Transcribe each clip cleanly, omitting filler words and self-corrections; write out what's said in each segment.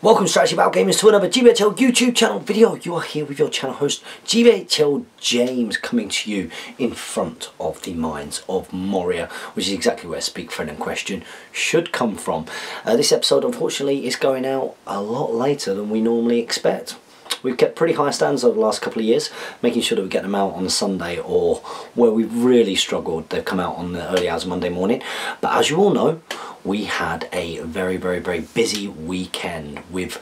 Welcome Strategy Battle Gamers to another GBHL YouTube channel video. You are here with your channel host GBHL James, coming to you in front of the mines of Moria, which is exactly where Speak Friend and Question should come from. This episode unfortunately is going out a lot later than we normally expect. We've kept pretty high standards over the last couple of years, making sure that we get them out on a Sunday, or where we've really struggled, they've come out on the early hours of Monday morning. But as you all know, we had a very busy weekend with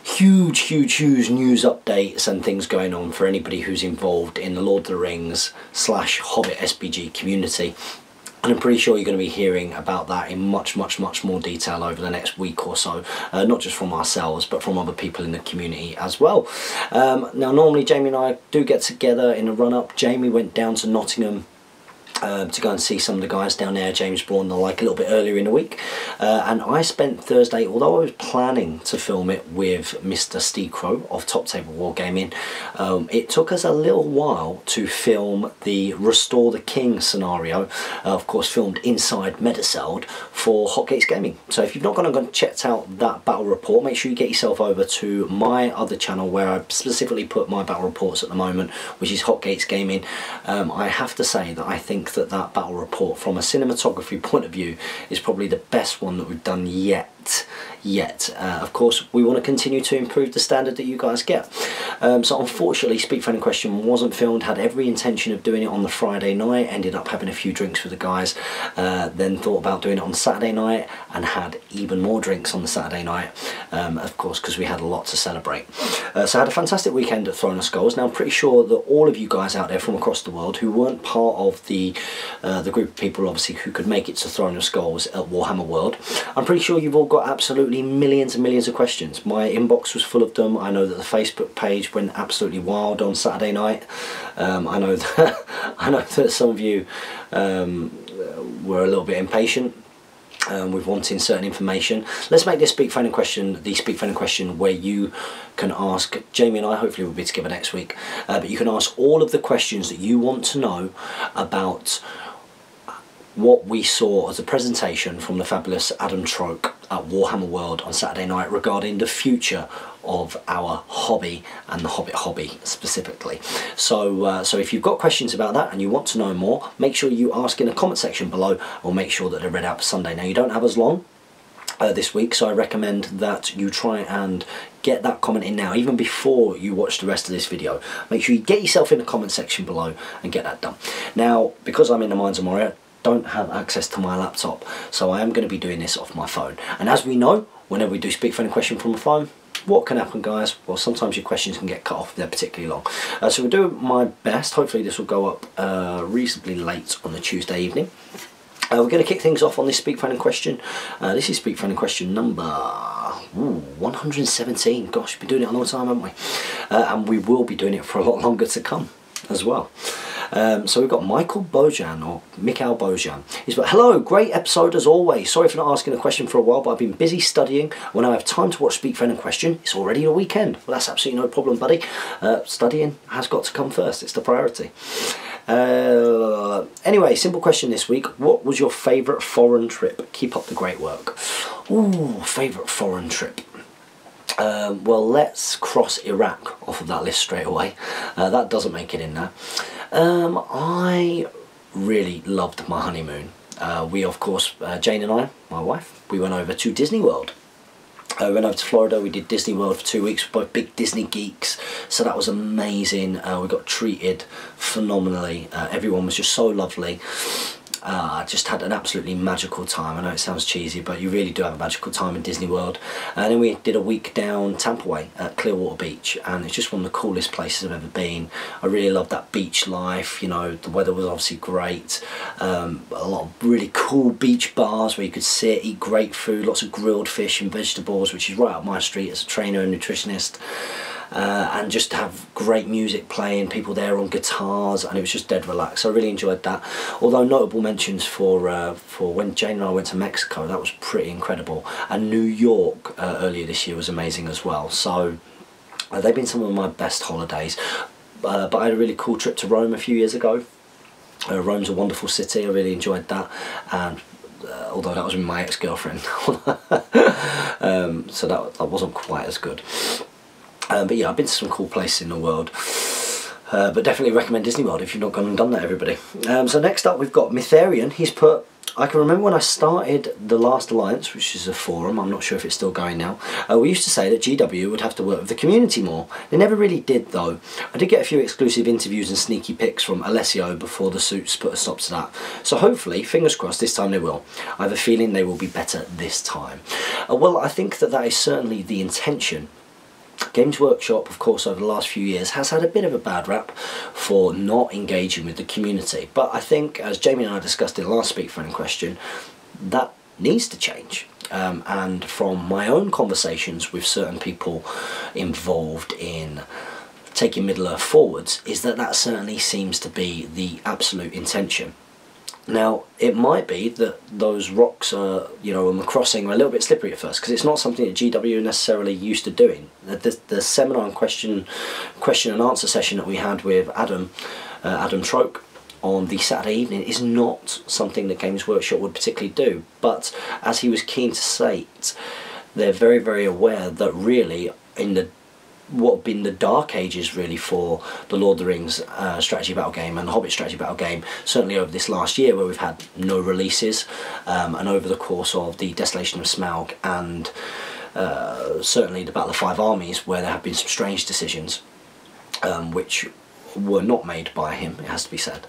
huge news updates and things going on for anybody who's involved in the Lord of the Rings / Hobbit SBG community. And I'm pretty sure you're going to be hearing about that in much more detail over the next week or so, not just from ourselves but from other people in the community as well. Now normally Jamie and I do get together in a run-up. Jamie went down to Nottingham to go and see some of the guys down there, James Braun and the like, a little bit earlier in the week, and I spent Thursday, although I was planning to film it with Mr. Steve Crow of Top Table Wargaming, it took us a little while to film the Restore the King scenario, of course filmed inside Mediceld for Hotgates Gaming. So if you've not gone and checked out that battle report, make sure you get yourself over to my other channel where I specifically put my battle reports at the moment, which is Hotgates Gaming. I have to say that I think that battle report from a cinematography point of view is probably the best one that we've done yet. Of course we want to continue to improve the standard that you guys get. So unfortunately Speak Friend and Question wasn't filmed. Had every intention of doing it on the Friday night, ended up having a few drinks with the guys, then thought about doing it on Saturday night and had even more drinks on the Saturday night, of course because we had a lot to celebrate. So I had a fantastic weekend at Throne of Skulls. Now I'm pretty sure that all of you guys out there from across the world who weren't part of the group of people obviously who could make it to Throne of Skulls at Warhammer World, I'm pretty sure you've all got absolutely millions and millions of questions. My inbox was full of them. I know that the Facebook page went absolutely wild on Saturday night. I know that some of you were a little bit impatient with wanting certain information. Let's make this Speak Friend and Question the Speak Friend and Question where you can ask Jamie and I, hopefully we'll be together next week, but you can ask all of the questions that you want to know about what we saw as a presentation from the fabulous Adam Troke at Warhammer World on Saturday night regarding the future of our hobby and the Hobbit hobby specifically. So if you've got questions about that and you want to know more, make sure you ask in the comment section below, or make sure that they're read out for Sunday. Now you don't have as long this week, so I recommend that you try and get that comment in now, even before you watch the rest of this video. Make sure you get yourself in the comment section below and get that done. Now because I'm in the Mines of Moria, don't have access to my laptop, so I am going to be doing this off my phone. And as we know, whenever we do Speak Friend and Question from a phone, what can happen, guys? Well, sometimes your questions can get cut off if they're particularly long. So we'll do my best. Hopefully this will go up reasonably late on the Tuesday evening. We're going to kick things off on this Speak Friend and Question. This is Speak Friend and Question number 117. Gosh, we've been doing it a long time, haven't we? And we will be doing it for a lot longer to come as well. So we've got Michael Bojan, or Mikhail Bojan. He's got, hello, great episode as always. Sorry for not asking a question for a while, but I've been busy studying. When I have time to watch Speak Friend and Question, it's already the weekend. Well, that's absolutely no problem, buddy. Studying has got to come first. It's the priority. Anyway, simple question this week. What was your favourite foreign trip? Keep up the great work. Ooh, favourite foreign trip. Well, let's cross Iraq off of that list straight away. That doesn't make it in there. I really loved my honeymoon. We, of course, Jane and I, my wife, we went over to Disney World. We went over to Florida. We did Disney World for 2 weeks. We're both big Disney geeks, so that was amazing. We got treated phenomenally. Everyone was just so lovely. Just had an absolutely magical time. I know it sounds cheesy, but you really do have a magical time in Disney World. And then we did a week down Tampa Way at Clearwater Beach, and it's just one of the coolest places I've ever been. I really loved that beach life. You know, the weather was obviously great. A lot of really cool beach bars where you could sit, eat great food, lots of grilled fish and vegetables, which is right up my street as a trainer and nutritionist. And just have great music playing, people there on guitars, and it was just dead relaxed. So I really enjoyed that. Although notable mentions for when Jane and I went to Mexico, that was pretty incredible. And New York earlier this year was amazing as well. So they've been some of my best holidays. But I had a really cool trip to Rome a few years ago. Rome's a wonderful city. I really enjoyed that, and although that was with my ex-girlfriend. So that wasn't quite as good. But yeah, I've been to some cool places in the world. But definitely recommend Disney World if you've not gone and done that, everybody. So next up we've got Mytharian. He's put, I can remember when I started The Last Alliance, which is a forum, I'm not sure if it's still going now, we used to say that GW would have to work with the community more. They never really did though. I did get a few exclusive interviews and sneaky pics from Alessio before the suits put a stop to that. So hopefully, fingers crossed, this time they will. I have a feeling they will be better this time. Well, I think that is certainly the intention. Games Workshop, of course, over the last few years has had a bit of a bad rap for not engaging with the community, but I think, as Jamie and I discussed in the last Speak Friend question, that needs to change. And from my own conversations with certain people involved in taking Middle-earth forwards, is that certainly seems to be the absolute intention. Now, it might be that those rocks are, you know, on the crossing are a little bit slippery at first, because it's not something that GW necessarily used to doing. The seminar and question and answer session that we had with Adam Troke on the Saturday evening is not something that Games Workshop would particularly do. But as he was keen to state, they're very, very aware that really in what have been the dark ages really for the Lord of the Rings strategy battle game and the Hobbit strategy battle game, certainly over this last year where we've had no releases, and over the course of the Desolation of Smaug and certainly the Battle of Five Armies, where there have been some strange decisions which were not made by him, it has to be said,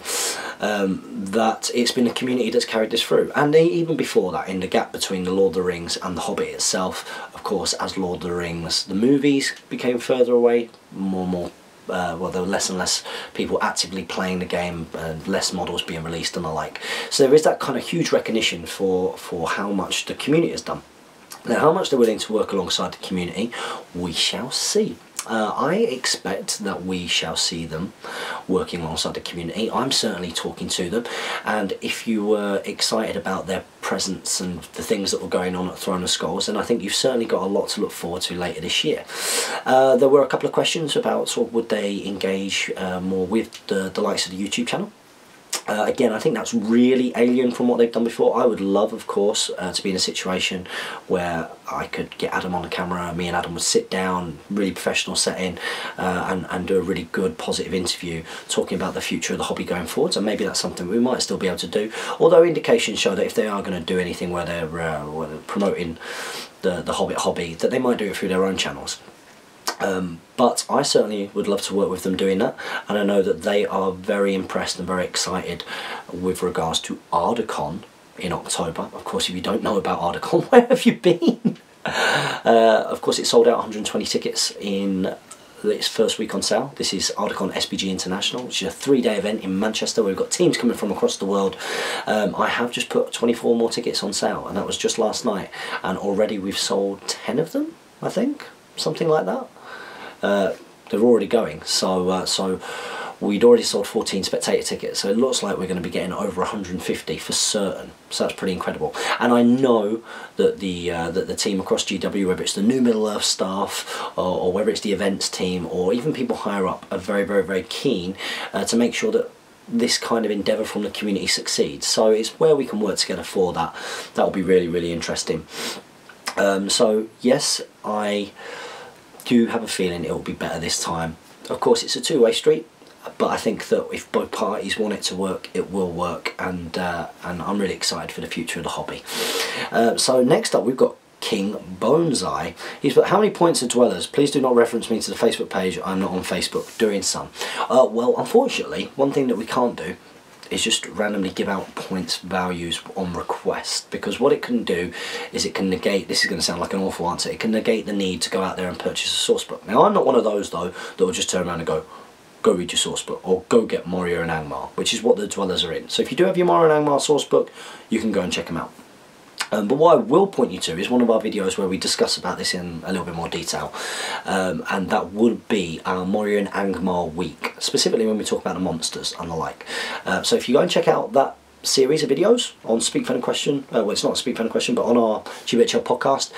that it's been a community that's carried this through. And even before that, in the gap between the Lord of the Rings and the Hobbit itself, of course, as Lord of the Rings, the movies became further away, more and more, well, there were less and less people actively playing the game, and less models being released and the like. So there is that kind of huge recognition for how much the community has done. Now, how much they're willing to work alongside the community, we shall see. I expect that we shall see them working alongside the community. I'm certainly talking to them, and if you were excited about their presence and the things that were going on at Throne of Skulls, then I think you've certainly got a lot to look forward to later this year. There were a couple of questions about sort of would they engage more with the likes of the YouTube channel. Again, I think that's really alien from what they've done before. I would love, of course, to be in a situation where I could get Adam on the camera, me and Adam would sit down, really professional setting, and do a really good, positive interview talking about the future of the hobby going forward. So maybe that's something we might still be able to do, although indications show that if they are going to do anything where they're promoting the Hobbit hobby, that they might do it through their own channels. But I certainly would love to work with them doing that, and I know that they are very impressed and very excited with regards to Ardacon in October. Of course, if you don't know about Ardacon, where have you been? Of course, it sold out 120 tickets in its first week on sale. This is Ardacon SBG International, which is a 3-day event in Manchester where we've got teams coming from across the world. I have just put 24 more tickets on sale, and that was just last night, and already we've sold 10 of them, I think, something like that. They're already going, so we'd already sold 14 spectator tickets, so it looks like we're going to be getting over 150 for certain, so that's pretty incredible. And I know that the team across GW, whether it's the new Middle-earth staff or whether it's the events team or even people higher up, are very, very, very keen to make sure that this kind of endeavour from the community succeeds. So it's where we can work together for that. That will be really, really interesting. So yes, I do have a feeling it will be better this time. Of course, it's a two-way street, but I think that if both parties want it to work, it will work, and I'm really excited for the future of the hobby. So next up, we've got King Boneseye. He's put, how many points are dwellers? Please do not reference me to the Facebook page. I'm not on Facebook doing some. Well, unfortunately, one thing that we can't do is just randomly give out points values on request, because what it can do is it can negate, this is going to sound like an awful answer, it can negate the need to go out there and purchase a source book. Now, I'm not one of those though that will just turn around and go read your source book, or go get Moria and Angmar, which is what the dwellers are in. So if you do have your Moria and Angmar source book, you can go and check them out. But what I will point you to is one of our videos where we discuss about this in a little bit more detail, and that would be our Moria and Angmar week, specifically when we talk about the monsters and the like. So if you go and check out that series of videos on Speak Friend Question, well, it's not Speak Friend Question, but on our GBHL podcast,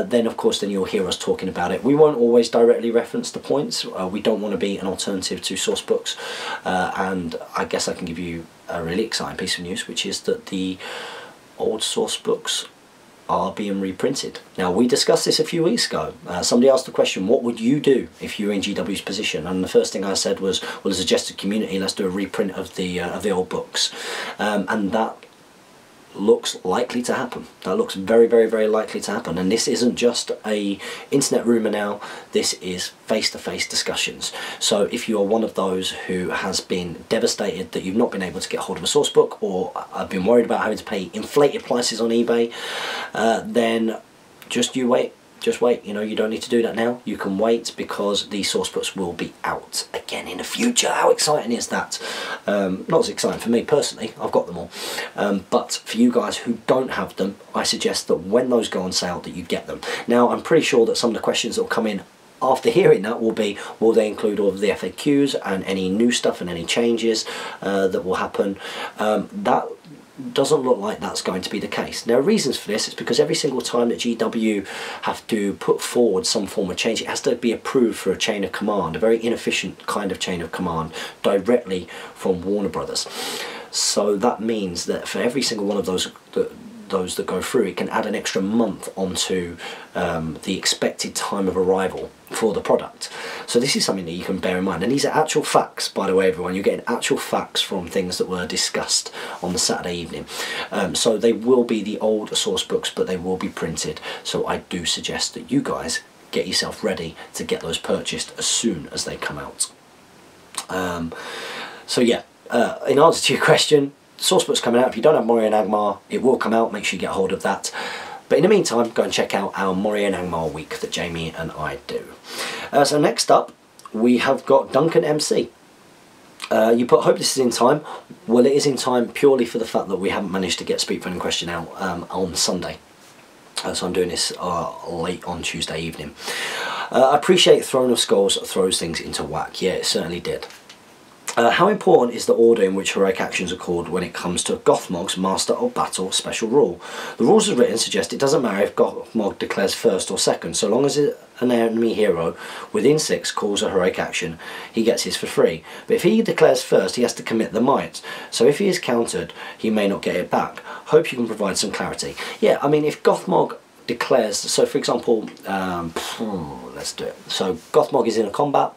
then of course you'll hear us talking about it. We won't always directly reference the points. We don't want to be an alternative to source books, and I guess I can give you a really exciting piece of news, which is that the old source books are being reprinted. Now, we discussed this a few weeks ago. Somebody asked the question, what would you do if you were in GW's position? And the first thing I said was, well, as a suggested community, let's do a reprint of the old books. And that looks likely to happen. That looks very, very, very likely to happen. And this isn't just a internet rumour now, this is face-to-face discussions. So if you are one of those who has been devastated that you've not been able to get hold of a source book, or have been worried about having to pay inflated prices on eBay, then just wait. Just wait, you know, you don't need to do that now. You can wait, because these source books will be out again in the future. How exciting is that? Not as exciting for me personally, I've got them all. But for you guys who don't have them, I suggest that when those go on sale that you get them. Now, I'm pretty sure that some of the questions that will come in after hearing that will be, will they include all of the FAQs and any new stuff and any changes that will happen? That doesn't look like that's going to be the case. There are reasons for this. It's because every single time that GW have to put forward some form of change, it has to be approved for a chain of command, a very inefficient kind of chain of command, directly from Warner Brothers. So that means that for every single one of those that go through, it can add an extra month onto the expected time of arrival for the product. So this is something that you can bear in mind, and these are actual facts, by the way, everyone. You're getting actual facts from things that were discussed on the Saturday evening. So they will be the old source books, but they will be printed. So I do suggest that you guys get yourself ready to get those purchased as soon as they come out. So yeah, in answer to your question, sourcebook's coming out. If you don't have Moria and Angmar, it will come out. Make sure you get hold of that. But in the meantime, go and check out our Moria and Angmar week that Jamie and I do. So next up, we have got Duncan MC. You put, hope this is in time. Well, it is in time purely for the fact that we haven't managed to get Speak Friend and Question out on Sunday. So I'm doing this late on Tuesday evening. I appreciate Throne of Skulls throws things into whack. Yeah, it certainly did. How important is the order in which heroic actions are called when it comes to Gothmog's Master of Battle special rule? The rules as written suggest it doesn't matter if Gothmog declares first or second, so long as an enemy hero within 6 calls a heroic action, he gets his for free. But if he declares first, he has to commit the might, so if he is countered, he may not get it back. Hope you can provide some clarity. Yeah, I mean, if Gothmog declares, so for example, let's do it. So Gothmog is in a combat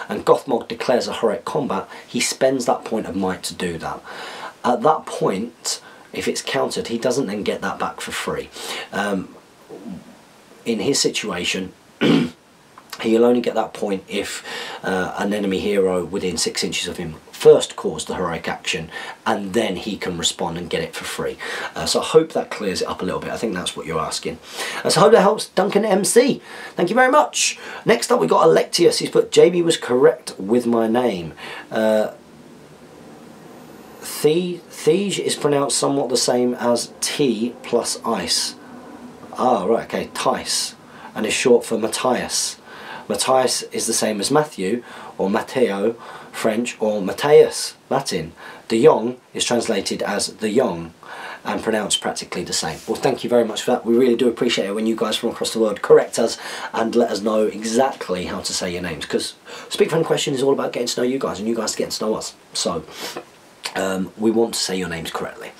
and Gothmog declares a heroic combat. He spends that point of might to do that. At that point, if it's countered, he doesn't then get that back for free. In his situation, he'll only get that point if an enemy hero within 6 inches of him first caused the heroic action, and then he can respond and get it for free. So I hope that clears it up a little bit. I think that's what you're asking. So I hope that helps Duncan MC. Thank you very much. Next up we got Electius. He's put, JB was correct with my name. Thiege is pronounced somewhat the same as T plus ice. Ah, right, okay, Tice, and is short for Matthias. Matthias is the same as Matthew, or Matteo, French, or Matthias, Latin. De Jong is translated as the young and pronounced practically the same. Well, thank you very much for that. We really do appreciate it when you guys from across the world correct us and let us know exactly how to say your names, because Speak Friend Question is all about getting to know you guys and you guys getting to know us. So we want to say your names correctly.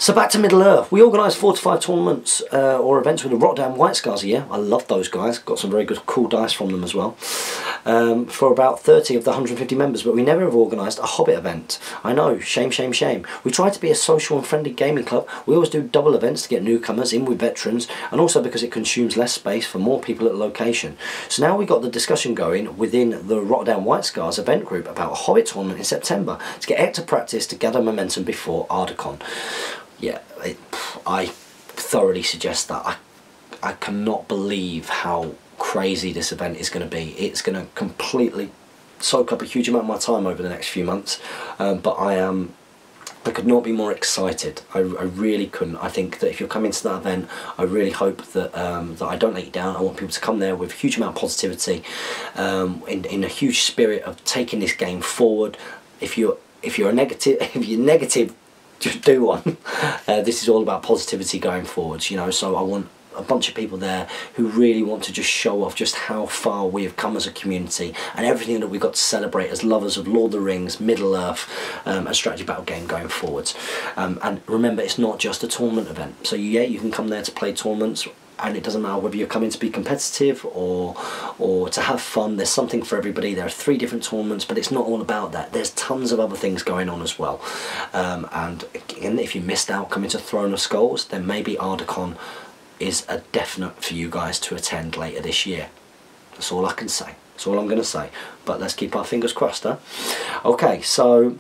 So back to Middle Earth. We organise 4 to 5 tournaments or events with the Rotterdam White Scars a year. I love those guys. Got some very good cool dice from them as well. For about 30 of the 150 members, but we never have organised a Hobbit event. I know, shame, shame, shame. We try to be a social and friendly gaming club. We always do double events to get newcomers in with veterans, and also because it consumes less space for more people at the location. So now we got the discussion going within the Rotterdam White Scars event group about a Hobbit tournament in September to get active practice to gather momentum before Ardacon. Yeah, I thoroughly suggest that. I cannot believe how crazy this event is going to be. It's going to completely soak up a huge amount of my time over the next few months, but I could not be more excited. I really couldn't. I think that if you're coming to that event, I really hope that that I don't let you down. I want people to come there with a huge amount of positivity, in a huge spirit of taking this game forward. If you're negative, just do one. This is all about positivity going forwards, you know, so I want a bunch of people there who really want to just show off just how far we have come as a community and everything that we've got to celebrate as lovers of Lord of the Rings, Middle Earth, and strategy battle game going forwards. And remember, it's not just a tournament event. So yeah, you can come there to play tournaments, and it doesn't matter whether you're coming to be competitive or to have fun. There's something for everybody. There are 3 different tournaments, but it's not all about that. There's tons of other things going on as well. And again, if you missed out coming to Throne of Skulls, then maybe Ardacon is a definite for you guys to attend later this year. That's all I can say. That's all I'm going to say. But let's keep our fingers crossed, huh? Okay, so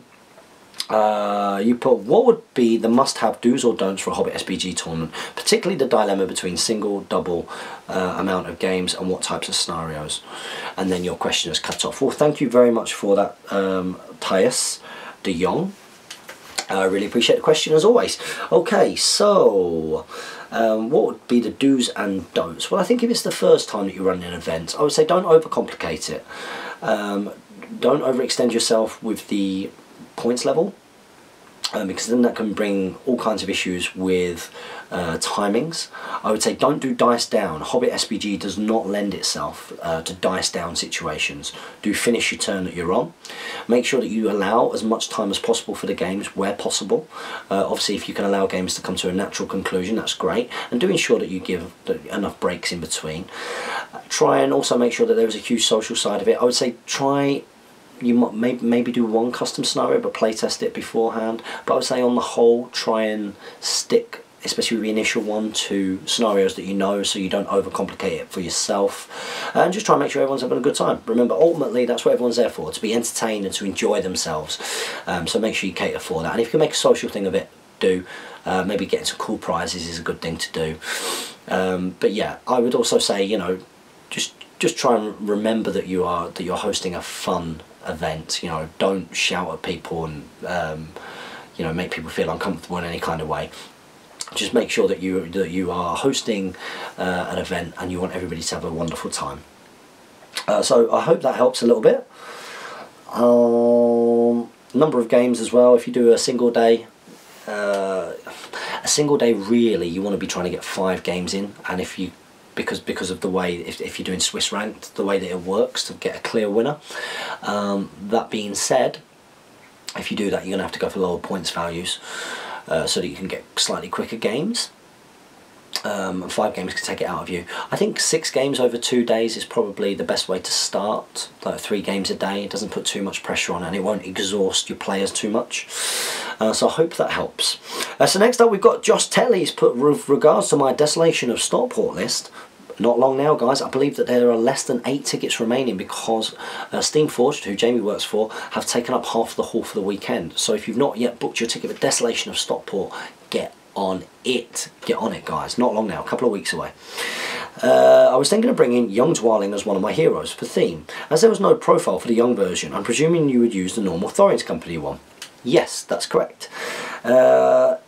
you put, what would be the must-have do's or don'ts for a Hobbit SBG tournament, particularly the dilemma between single, double amount of games and what types of scenarios? And then your question is cut off. Well, thank you very much for that, ToS de Jong. I really appreciate the question as always. Okay, so what would be the do's and don'ts? Well, I think if it's the first time that you're running an event, I would say don't overcomplicate it. Don't overextend yourself with the points level, because then that can bring all kinds of issues with timings. I would say don't do dice down. Hobbit SBG does not lend itself to dice down situations. Do finish your turn that you're on. Make sure that you allow as much time as possible for the games where possible. Obviously, if you can allow games to come to a natural conclusion, that's great, and do ensure that you give enough breaks in between. Try and also make sure that there is a huge social side of it. I would say you might maybe do one custom scenario but playtest it beforehand, but I would say on the whole try and stick, especially with the initial one, to scenarios that you know, so you don't overcomplicate it for yourself, and just try and make sure everyone's having a good time. Remember, ultimately that's what everyone's there for, to be entertained and to enjoy themselves, so make sure you cater for that. And if you can make a social thing of it, do. Maybe getting some cool prizes is a good thing to do. But yeah, I would also say, you know, just try and remember that you're hosting a fun event. You know, don't shout at people and you know, make people feel uncomfortable in any kind of way. Just make sure that you are hosting an event and you want everybody to have a wonderful time. So I hope that helps a little bit. Number of games as well. If you do a single day, really you want to be trying to get 5 games in, and if you because of the way, if you're doing Swiss ranked, the way that it works to get a clear winner. That being said, if you do that, you're going to have to go for lower points values so that you can get slightly quicker games. And 5 games can take it out of you. I think 6 games over 2 days is probably the best way to start. Like 3 games a day, it doesn't put too much pressure on and it won't exhaust your players too much. So I hope that helps. So next up we've got Josh Telly's put, with regards to my Desolation of Stockport list. Not long now, guys. I believe that there are less than 8 tickets remaining because Steamforged, who Jamie works for, have taken up half the hall for the weekend. So if you've not yet booked your ticket for Desolation of Stockport, get on it. Get on it, guys. Not long now, a couple of weeks away. I was thinking of bringing Young Dwarling as one of my heroes for theme. As there was no profile for the young version, I'm presuming you would use the normal Thorin's Company one. Yes, that's correct.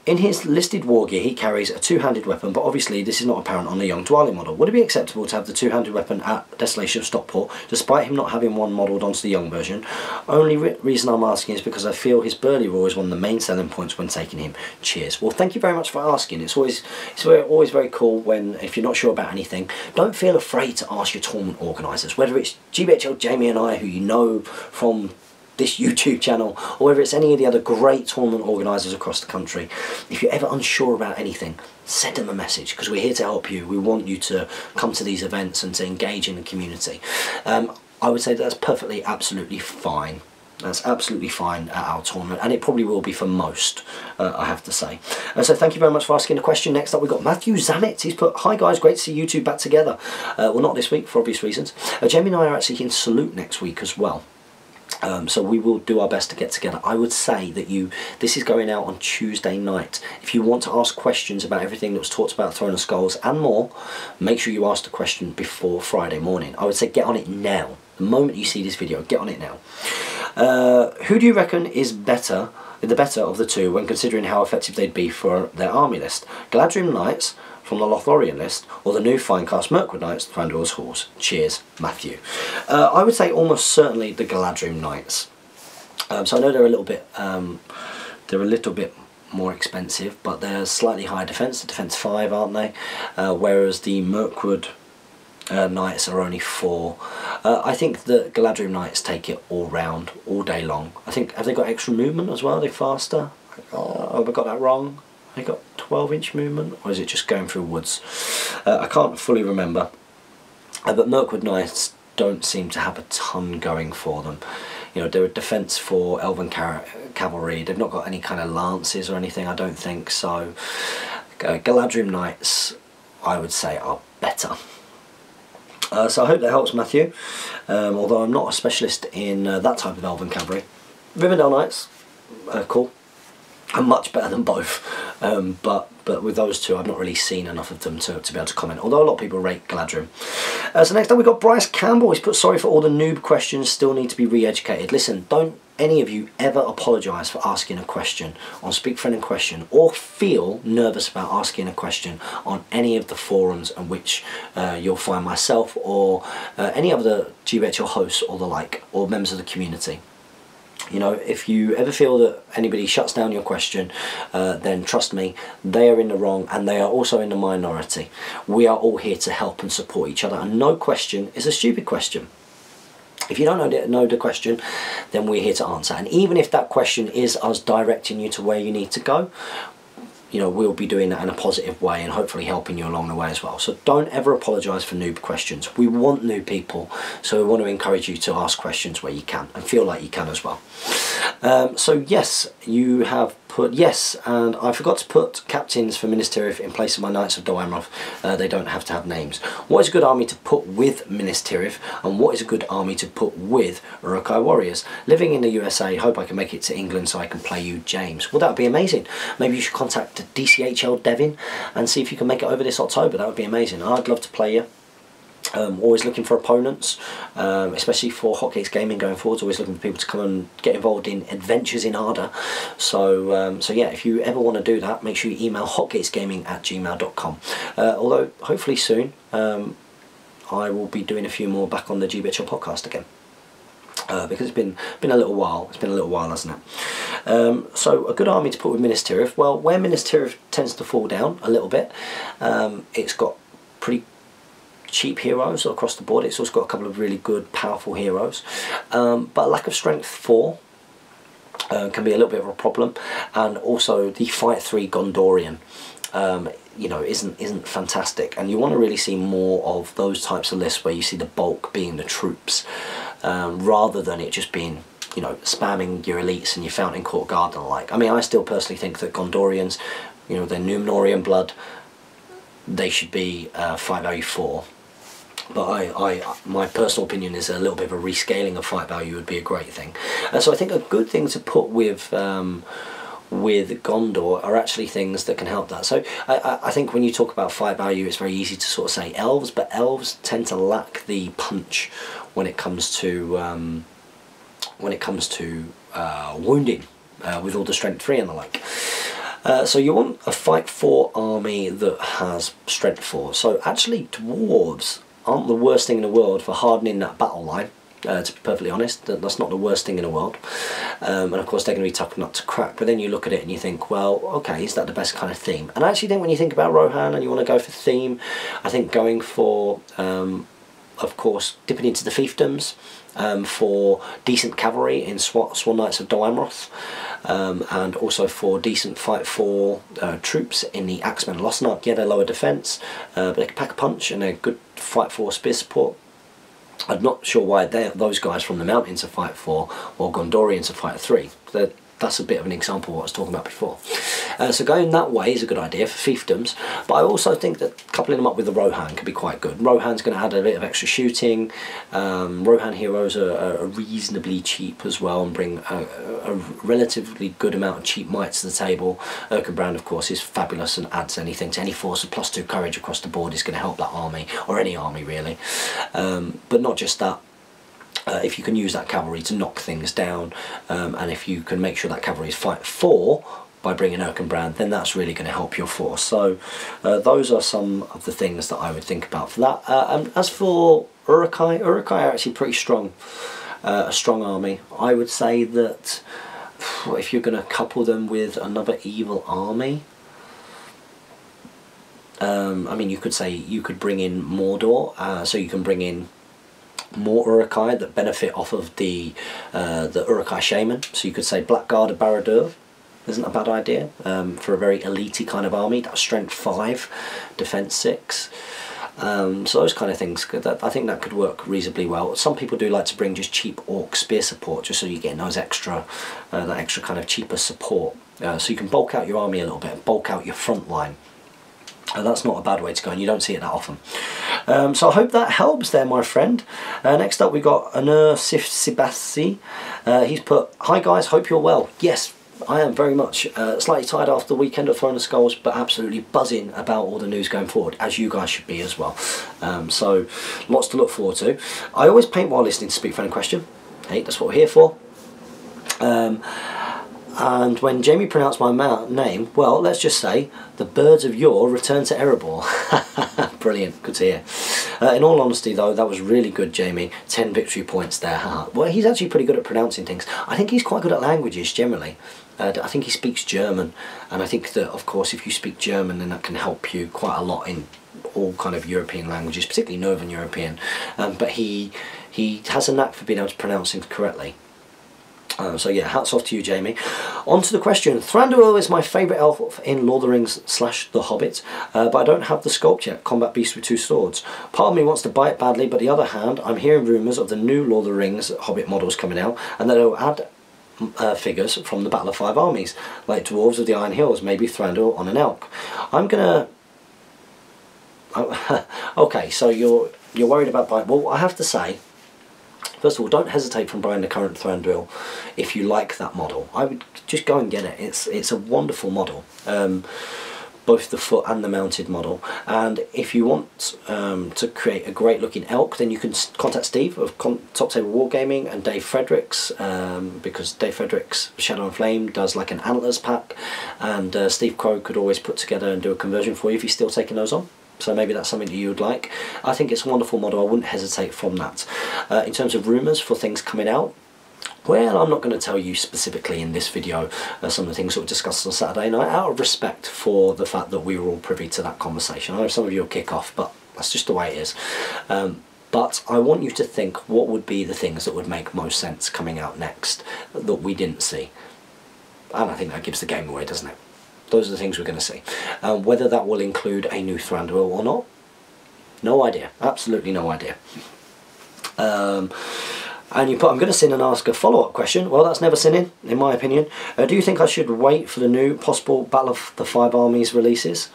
In his listed war gear he carries a 2-handed weapon, but obviously this is not apparent on the Young Dwarling model. Would it be acceptable to have the 2-handed weapon at Desolation of Stockport, despite him not having one modelled onto the young version? Only reason I'm asking is because I feel his burly roar is one of the main selling points when taking him. Cheers. Well, thank you very much for asking. It's always very cool when, if you're not sure about anything, don't feel afraid to ask your tournament organisers, whether it's GBHL Jamie and I, who you know from this YouTube channel, or whether it's any of the other great tournament organisers across the country. If you're ever unsure about anything, send them a message, because we're here to help you. We want you to come to these events and to engage in the community. I would say that's perfectly, absolutely fine. That's absolutely fine at our tournament, and it probably will be for most, I have to say. So thank you very much for asking the question. Next up we've got Matthew Zamet. He's put, hi guys, great to see you two back together. Well, not this week for obvious reasons. Jamie and I are actually in Salute next week as well. So we will do our best to get together. I would say that this is going out on Tuesday night. If you want to ask questions about everything that was talked about Throne of Skulls and more, make sure you ask the question before Friday morning. I would say get on it now. The moment you see this video, get on it now. Who do you reckon is the better of the two when considering how effective they'd be for their army list? Galadrim Knights from the Lothlorien list, or the new Finecast Mirkwood Knights, Thranduil's Halls? Cheers, Matthew. I would say almost certainly the Galadrim Knights. So I know they're a little bit more expensive, but they're slightly higher defence. The defence 5, aren't they? Whereas the Mirkwood Knights are only 4. I think the Galadriel Knights take it all round, all day long. I think, have they got extra movement as well? Are they faster? Have I got that wrong? Have they got 12-inch movement, or is it just going through woods? I can't fully remember. But Mirkwood Knights don't seem to have a ton going for them. You know, they're a defence for Elven cavalry. They've not got any kind of lances or anything, I don't think. So Galadriel Knights, I would say, are better. So I hope that helps, Matthew. Although I'm not a specialist in that type of Elven cavalry. Rivendell Knights, cool. I'm much better than both, but with those two I've not really seen enough of them to be able to comment, although a lot of people rate Galadriel. So next up we've got Bryce Campbell. He's put, sorry for all the noob questions, still need to be re-educated. Listen, don't any of you ever apologise for asking a question on Speak Friend and Question, or feel nervous about asking a question on any of the forums on which you'll find myself or any other GBHL hosts or the like, or members of the community. You know, if you ever feel that anybody shuts down your question, then trust me, they are in the wrong, and they are also in the minority. We are all here to help and support each other, and no question is a stupid question. If you don't know the question, then we're here to answer. And even if that question is us directing you to where you need to go, you know, we'll be doing that in a positive way and hopefully helping you along the way as well. So don't ever apologise for noob questions. We want new people, so we want to encourage you to ask questions where you can and feel like you can as well. So yes, you have put yes, and I forgot to put captains for Minas Tirith in place of my Knights of Dol Amroth. They don't have to have names. What is a good army to put with Minas Tirith, and what is a good army to put with Uruk-hai warriors? Living in the USA, hope I can make it to England so I can play you, James. Well, that would be amazing. Maybe you should contact DCHL Devin and see if you can make it over this October. That would be amazing. I'd love to play you. Always looking for opponents, especially for Hotcakes Gaming going forward. Always looking for people to come and get involved in adventures in Arda. So yeah, if you ever want to do that, make sure you email hotcakesgaming@gmail.com. Although hopefully soon I will be doing a few more back on the GBHL podcast again. Because it's been a little while. It's been a little while, hasn't it? So a good army to put with Minas Tirith. Well, where Minas Tirith tends to fall down a little bit, it's got pretty cheap heroes across the board. It's also got a couple of really good, powerful heroes, but lack of strength 4 can be a little bit of a problem, and also the Fight 3 Gondorian, you know, isn't fantastic, and you want to really see more of those types of lists where you see the bulk being the troops, rather than it just being, you know, spamming your elites and your Fountain Court Guard and the like. I mean, I still personally think that Gondorians, you know, they're Númenórean blood, they should be fight value 4. But my personal opinion is a little bit of a rescaling of fight value would be a great thing. So I think a good thing to put with Gondor are actually things that can help that. So I think when you talk about fight value, it's very easy to sort of say elves, but elves tend to lack the punch when it comes to wounding, with all the strength 3 and the like. So you want a fight 4 army that has strength 4. So actually dwarves aren't the worst thing in the world for hardening that battle line, to be perfectly honest. That's not the worst thing in the world. And of course they're going to be tough nut to crack, but then you look at it and you think, well, okay, is that the best kind of theme? And I actually think when you think about Rohan and you want to go for theme, I think going for, of course, dipping into the fiefdoms, for decent cavalry in Swan Knights of Dol Amroth, and also for decent fight 4 troops in the Axemen and Losnark. Yeah, they're lower defence, but they can pack a punch and they're good fight 4 spear support. I'm not sure why those guys from the mountains are fight 4 or Gondorians are fight 3. That's a bit of an example of what I was talking about before. So going that way is a good idea for fiefdoms, but I also think that coupling them up with the Rohan could be quite good. Rohan's going to add a bit of extra shooting. Rohan heroes are reasonably cheap as well and bring a relatively good amount of cheap mites to the table. Erkenbrand, of course, is fabulous and adds anything to any force. of +2 courage across the board is going to help that army, or any army really. But not just that. If you can use that cavalry to knock things down, and if you can make sure that cavalry is fight 4 by bringing Erkenbrand, then that's really going to help your force. So those are some of the things that I would think about for that. And as for Uruk-hai are actually pretty strong, a strong army. I would say that if you're going to couple them with another evil army, I mean, you could say you could bring in Mordor, so you can bring in more Uruk-hai that benefit off of the Uruk-hai shaman. So you could say Blackguard of Barad-dûr isn't a bad idea for a very elite kind of army. That's strength 5, defense 6. So those kind of things, I think that could work reasonably well. Some people do like to bring just cheap orc spear support, just so you get those extra, that extra kind of cheaper support. So you can bulk out your army a little bit, bulk out your front line. That's not a bad way to go, and you don't see it that often. So I hope that helps there, my friend. Next up, we got Anur Sibasi. He's put, "Hi guys, hope you're well." Yes, I am very much. Slightly tired after the weekend of Throne of Skulls, but absolutely buzzing about all the news going forward, as you guys should be as well. So lots to look forward to. I always paint while listening to Speak Friend Question. Hey, that's what we're here for. And when Jamie pronounced my name, well, let's just say, the birds of yore return to Erebor. Brilliant, good to hear. In all honesty though, that was really good, Jamie. 10 victory points there. Well, he's actually pretty good at pronouncing things. I think he's quite good at languages generally. I think he speaks German, and I think that, of course, if you speak German, then that can help you quite a lot in all kind of European languages, particularly Northern European. But he has a knack for being able to pronounce things correctly. So yeah, hats off to you, Jamie. On to the question. Thranduil is my favourite elf in Lord of the Rings / The Hobbit, but I don't have the sculpt yet, Combat Beast with 2 swords. Part of me wants to buy it badly, but the other hand, I'm hearing rumours of the new Lord of the Rings Hobbit models coming out, and that it'll add figures from the Battle of 5 Armies, like Dwarves of the Iron Hills, maybe Thranduil on an elk. I'm gonna... okay, so you're worried about buying... Well, I have to say, first of all, don't hesitate from buying the current Thranduil if you like that model. I would just go and get it. It's a wonderful model, both the foot and the mounted model. And if you want to create a great looking elk, then you can contact Steve of Top Table Wargaming and Dave Fredericks, because Dave Fredericks Shadow and Flame does like an antlers pack, and Steve Crow could always put together and do a conversion for you if he's still taking those on. So maybe that's something that you would like. I think it's a wonderful model. I wouldn't hesitate from that. In terms of rumours for things coming out, well, I'm not going to tell you specifically in this video some of the things that were discussed on Saturday night, out of respect for the fact that we were all privy to that conversation. I know some of you will kick off, but that's just the way it is. But I want you to think what would be the things that would make most sense coming out next that we didn't see. And I think that gives the game away, doesn't it? Those are the things we're going to see. Whether that will include a new Thranduil or not, no idea. Absolutely no idea. And you put, I'm going to sin and ask a follow-up question. Well, that's never sinning, in my opinion. Do you think I should wait for the new possible Battle of the 5 Armies releases?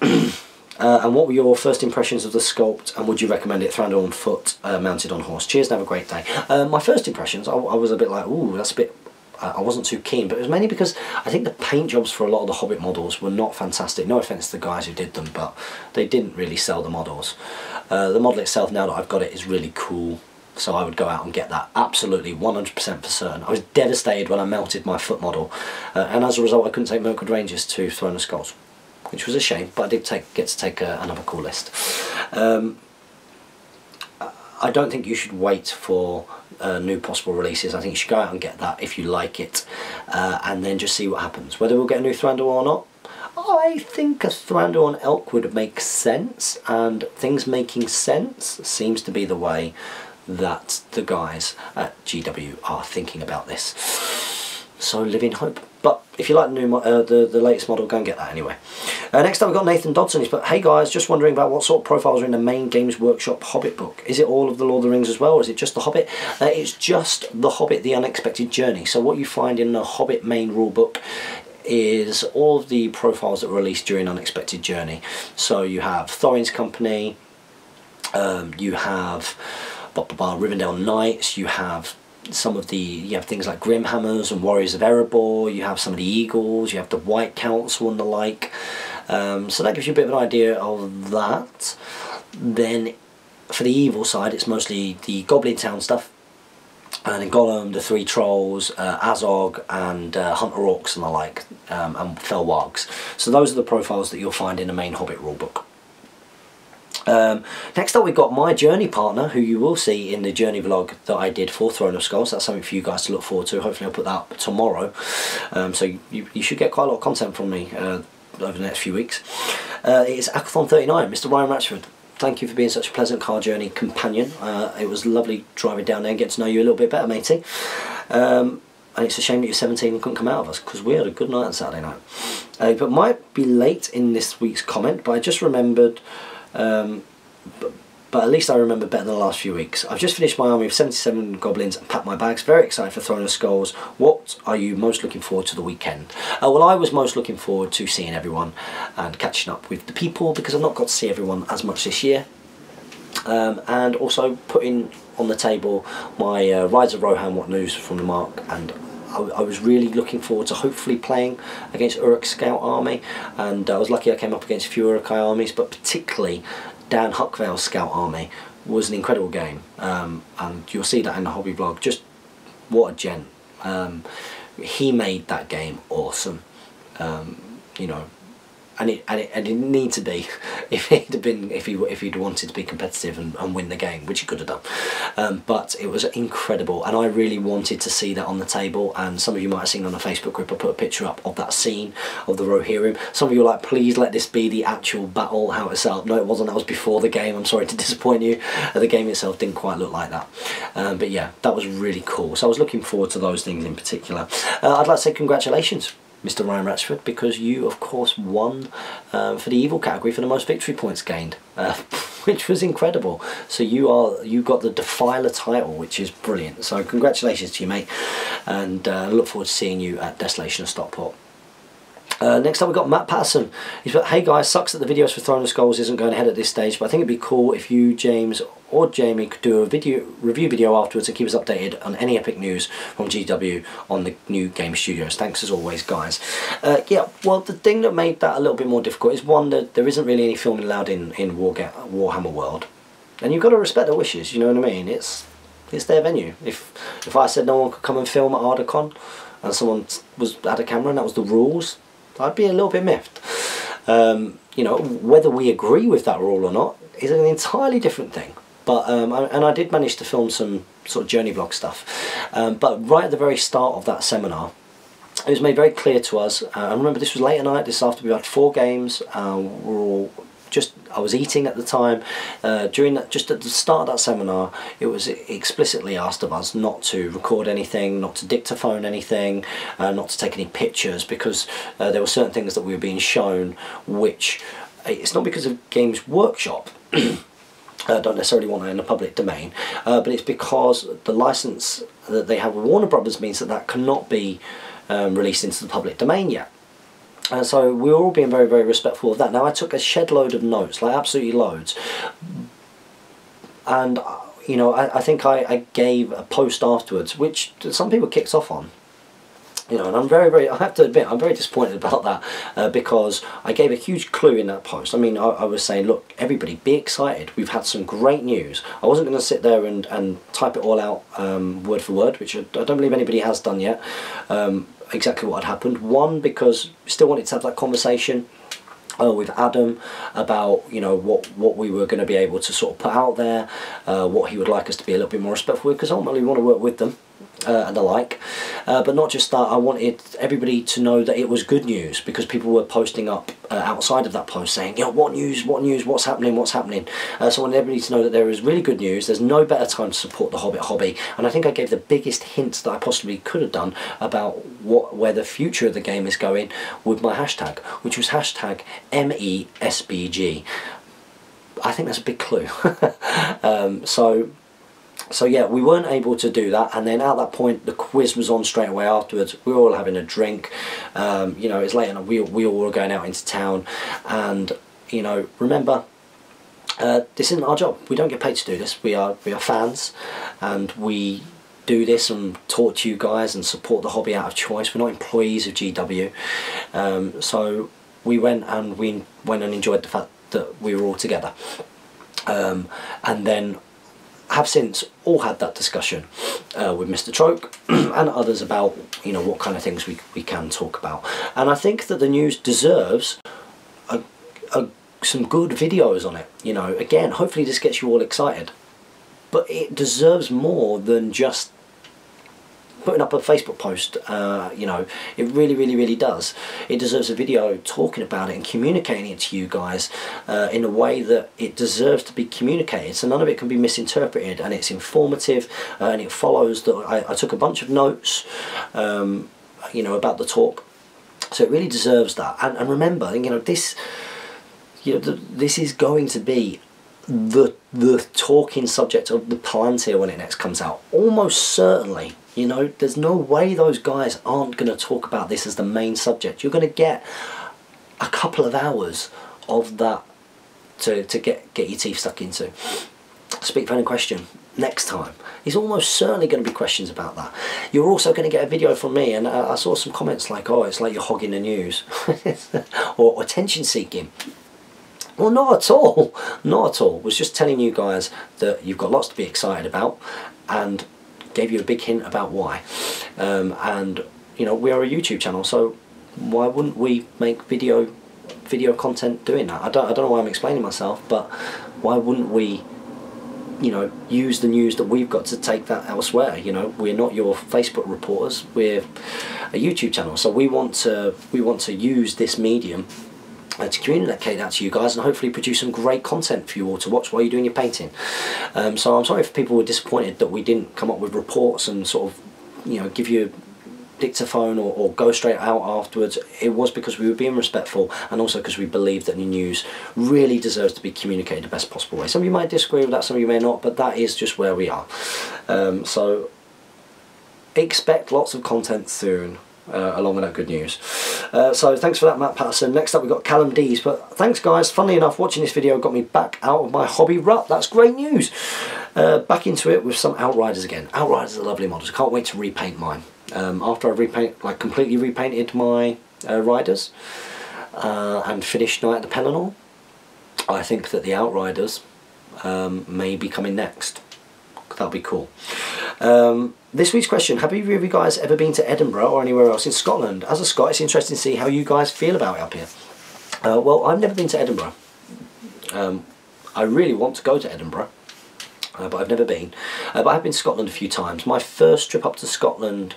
And what were your first impressions of the sculpt, and would you recommend it Thranduil on foot, mounted on horse? Cheers and have a great day. My first impressions, I was a bit like, ooh, that's a bit... I wasn't too keen, but it was mainly because I think the paint jobs for a lot of the Hobbit models were not fantastic. No offence to the guys who did them, but they didn't really sell the models. The model itself, now that I've got it, is really cool, so I would go out and get that. Absolutely, 100% for certain. I was devastated when I melted my foot model, and as a result I couldn't take Mirkwood Rangers to Throne of Skulls, which was a shame, but I did get to take another cool list. I don't think you should wait for new possible releases. I think you should go out and get that if you like it, and then just see what happens. Whether we'll get a new Thranduil or not, I think a Thranduil on elk would make sense, and things making sense seems to be the way that the guys at GW are thinking about this. So live in hope. But if you like the new the latest model, go and get that anyway. Next up we've got Nathan Dodson. He's put, hey guys, just wondering about what sort of profiles are in the main Games Workshop Hobbit book. Is it all of the Lord of the Rings as well, or is it just the Hobbit? It's just the Hobbit, The Unexpected Journey. So what you find in the Hobbit main rulebook is all of the profiles that were released during Unexpected Journey. So you have Thorin's Company, you have Rivendell Knights, you have some of the, you have things like Grimhammers and Warriors of Erebor, you have some of the Eagles, you have the White Council and the like. So that gives you a bit of an idea of that. Then for the evil side, it's mostly the Goblin Town stuff, and in Gollum, the 3 Trolls, Azog, and Hunter Orcs and the like, and Fell Wargs. So those are the profiles that you'll find in the main Hobbit rulebook. Next up, we've got my journey partner, who you will see in the journey vlog that I did for Throne of Skulls. That's something for you guys to look forward to. Hopefully I'll put that up tomorrow. So you should get quite a lot of content from me over the next few weeks. It's Aquathon 39, Mr. Ryan Ratchford. Thank you for being such a pleasant car journey companion. It was lovely driving down there and getting to know you a little bit better, matey. And it's a shame that you're 17 and couldn't come out of us, because we had a good night on Saturday night. But might be late in this week's comment, but I just remembered... but at least I remember better than the last few weeks. I've just finished my army of 77 goblins and packed my bags. Very excited for Throne of Skulls. What are you most looking forward to the weekend? Well, I was most looking forward to seeing everyone and catching up with the people, because I've not got to see everyone as much this year. And also putting on the table my Rise of Rohan, What News from the Mark, and I was really looking forward to hopefully playing against Uruk Scout Army, and I was lucky I came up against a few Uruk-hai armies, but particularly Dan Huckvale's Scout Army was an incredible game, and you'll see that in the hobby vlog. Just what a gent. He made that game awesome, you know. And it didn't need to be if he'd wanted to be competitive and win the game, which he could have done. But it was incredible, and I really wanted to see that on the table. And some of you might have seen on the Facebook group, I put a picture up of that scene of the Rohirrim. Some of you were like, please let this be the actual battle, how it's set up. No, it wasn't. That was before the game. I'm sorry to disappoint you. The game itself didn't quite look like that. But yeah, that was really cool. So I was looking forward to those things in particular. I'd like to say congratulations, Mr. Ryan Ratchford, because you of course won for the evil category for the most victory points gained, which was incredible. So you got the Defiler title, which is brilliant. So congratulations to you, mate, and I look forward to seeing you at Desolation of Stockport. Next up we've got Matt Patterson. He's like, hey guys, sucks that the videos for Throne of Skulls isn't going ahead at this stage, but I think it'd be cool if you, James or Jamie could do a review video afterwards and keep us updated on any epic news from GW on the new game studios. Thanks as always, guys. Yeah, well, the thing that made that a little bit more difficult is, one, that there isn't really any filming allowed in Warhammer World, and you've got to respect their wishes, you know what I mean? It's their venue. If I said no one could come and film at Ardacon and someone had a camera and that was the rules, I'd be a little bit miffed. You know, whether we agree with that rule or not is an entirely different thing. But and I did manage to film some sort of journey vlog stuff. But right at the very start of that seminar, it was made very clear to us. I remember this was late at night. This after we had 4 games. I was eating at the time. During that, just at the start of that seminar, it was explicitly asked of us not to record anything, not to dictaphone anything, not to take any pictures, because there were certain things that we were being shown, which it's not because of Games Workshop. I don't necessarily want that in the public domain, but it's because the license that they have with Warner Brothers means that cannot be released into the public domain yet. So we were all being very, very respectful of that. Now, I took a shed load of notes, like absolutely loads, and you know, I think I gave a post afterwards, which some people kicked off on. You know, and I'm very, I have to admit, I'm very disappointed about that, because I gave a huge clue in that post. I mean, I was saying, look, everybody, be excited. We've had some great news. I wasn't going to sit there and type it all out word for word, which I don't believe anybody has done yet, exactly what had happened. One, because we still wanted to have that conversation with Adam about, you know, what we were going to be able to sort of put out there, what he would like us to be a little bit more respectful with, because ultimately we want to work with them. And the like, but not just that, I wanted everybody to know that it was good news, because people were posting up outside of that post saying, you know, what news, what's happening, so I wanted everybody to know that there is really good news. There's no better time to support the Hobbit hobby, and I think I gave the biggest hints that I possibly could have done about where the future of the game is going with my hashtag, which was hashtag MESBG. I think that's a big clue. So yeah, we weren't able to do that, and then at that point the quiz was on straight away afterwards. We were all having a drink, you know, it's late and we all were going out into town, and you know, remember, this isn't our job. We don't get paid to do this. We are fans, and we do this and talk to you guys and support the hobby out of choice. We're not employees of GW. So we went and enjoyed the fact that we were all together, and then have since all had that discussion with Mr. Troke and others about, you know, what kind of things we can talk about. And I think that the news deserves a some good videos on it. You know, again, hopefully this gets you all excited, but it deserves more than just putting up a Facebook post. You know, it really does. It deserves a video talking about it and communicating it to you guys in a way that it deserves to be communicated, so none of it can be misinterpreted, and it's informative, and it follows that I took a bunch of notes, you know, about the talk, so it really deserves that. And remember, you know, this is going to be the talking subject of the Palantir when it next comes out, almost certainly. You know, there's no way those guys aren't going to talk about this as the main subject. You're going to get a couple of hours of that to get your teeth stuck into. Speak for any question next time is almost certainly going to be questions about that. You're also going to get a video from me, and I saw some comments like, oh, it's like you're hogging the news or attention seeking. Well, not at all, not at all. I was just telling you guys that you've got lots to be excited about, and gave you a big hint about why. And you know, we are a YouTube channel, so why wouldn't we make video content doing that? I don't know why I'm explaining myself, but why wouldn't we, you know, use the news that we've got to take that elsewhere? You know, we're not your Facebook reporters, we're a YouTube channel, so we want to use this medium to communicate that to you guys, and hopefully produce some great content for you all to watch while you're doing your painting. So I'm sorry if people were disappointed that we didn't come up with reports and sort of, you know, give you a dictaphone or go straight out afterwards. It was because we were being respectful, and also because we believe that the news really deserves to be communicated the best possible way. Some of you might disagree with that, some of you may not, but that is just where we are. So expect lots of content soon, along with that good news. So thanks for that, Matt Patterson. Next up we've got Callum Dees. But thanks guys, funnily enough, watching this video got me back out of my hobby rut. That's great news. Back into it with some Outriders again. Outriders are lovely models. Can't wait to repaint mine. After I completely repainted my Riders and finished Night at the Pelennor, I think that the Outriders may be coming next. That'll be cool. This week's question: have either of you guys ever been to Edinburgh or anywhere else in Scotland? As a Scot, it's interesting to see how you guys feel about it up here. Well, I've never been to Edinburgh. I really want to go to Edinburgh, but I've never been. But I've been to Scotland a few times. My first trip up to Scotland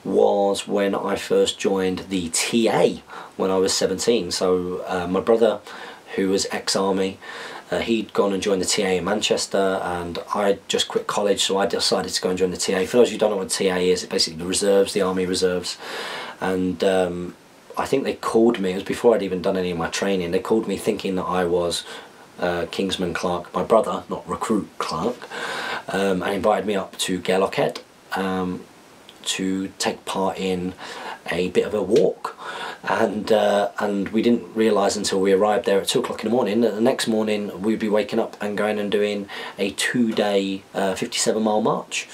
was when I first joined the TA when I was 17. So my brother, who was ex-army, he'd gone and joined the TA in Manchester, and I just quit college, so I decided to go and join the TA. For those of you who don't know what TA is, it's basically the reserves, the army reserves. And I think they called me, it was before I'd even done any of my training, they called me thinking that I was Kingsman Clark, my brother, not recruit Clark, and invited me up to Gairlochhead to take part in a bit of a walk. And we didn't realise until we arrived there at 2 o'clock in the morning that the next morning we'd be waking up and going and doing a 2-day 57-mile march,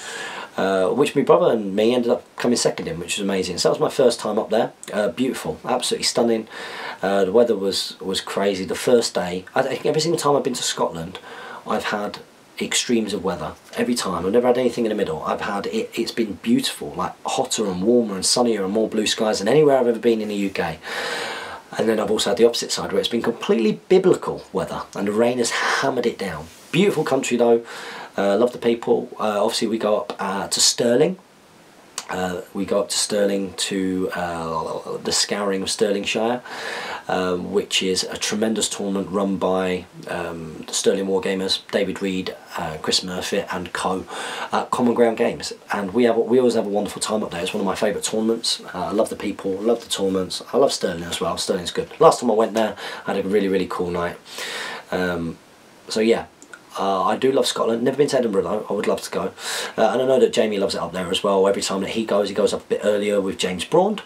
which my brother and me ended up coming second in, which was amazing. So that was my first time up there. Beautiful, absolutely stunning. The weather was crazy. The first day, I think every single time I've been to Scotland, I've had extremes of weather. Every time, I've never had anything in the middle. I've had it's been beautiful, like hotter and warmer and sunnier and more blue skies than anywhere I've ever been in the UK. And then I've also had the opposite side where it's been completely biblical weather and the rain has hammered it down. Beautiful country though, love the people. Obviously we go up to Stirling. We go up to Stirling to the Scouring of Stirlingshire, which is a tremendous tournament run by the Stirling Wargamers, David Reed, Chris Murphy and co at Common Ground Games, and we always have a wonderful time up there. It's one of my favourite tournaments. I love the people, love the tournaments. I love Stirling as well. Stirling's good. Last time I went there I had a really cool night. So yeah, I do love Scotland. Never been to Edinburgh though. I would love to go. And I know that Jamie loves it up there as well. Every time that he goes up a bit earlier with James Braund.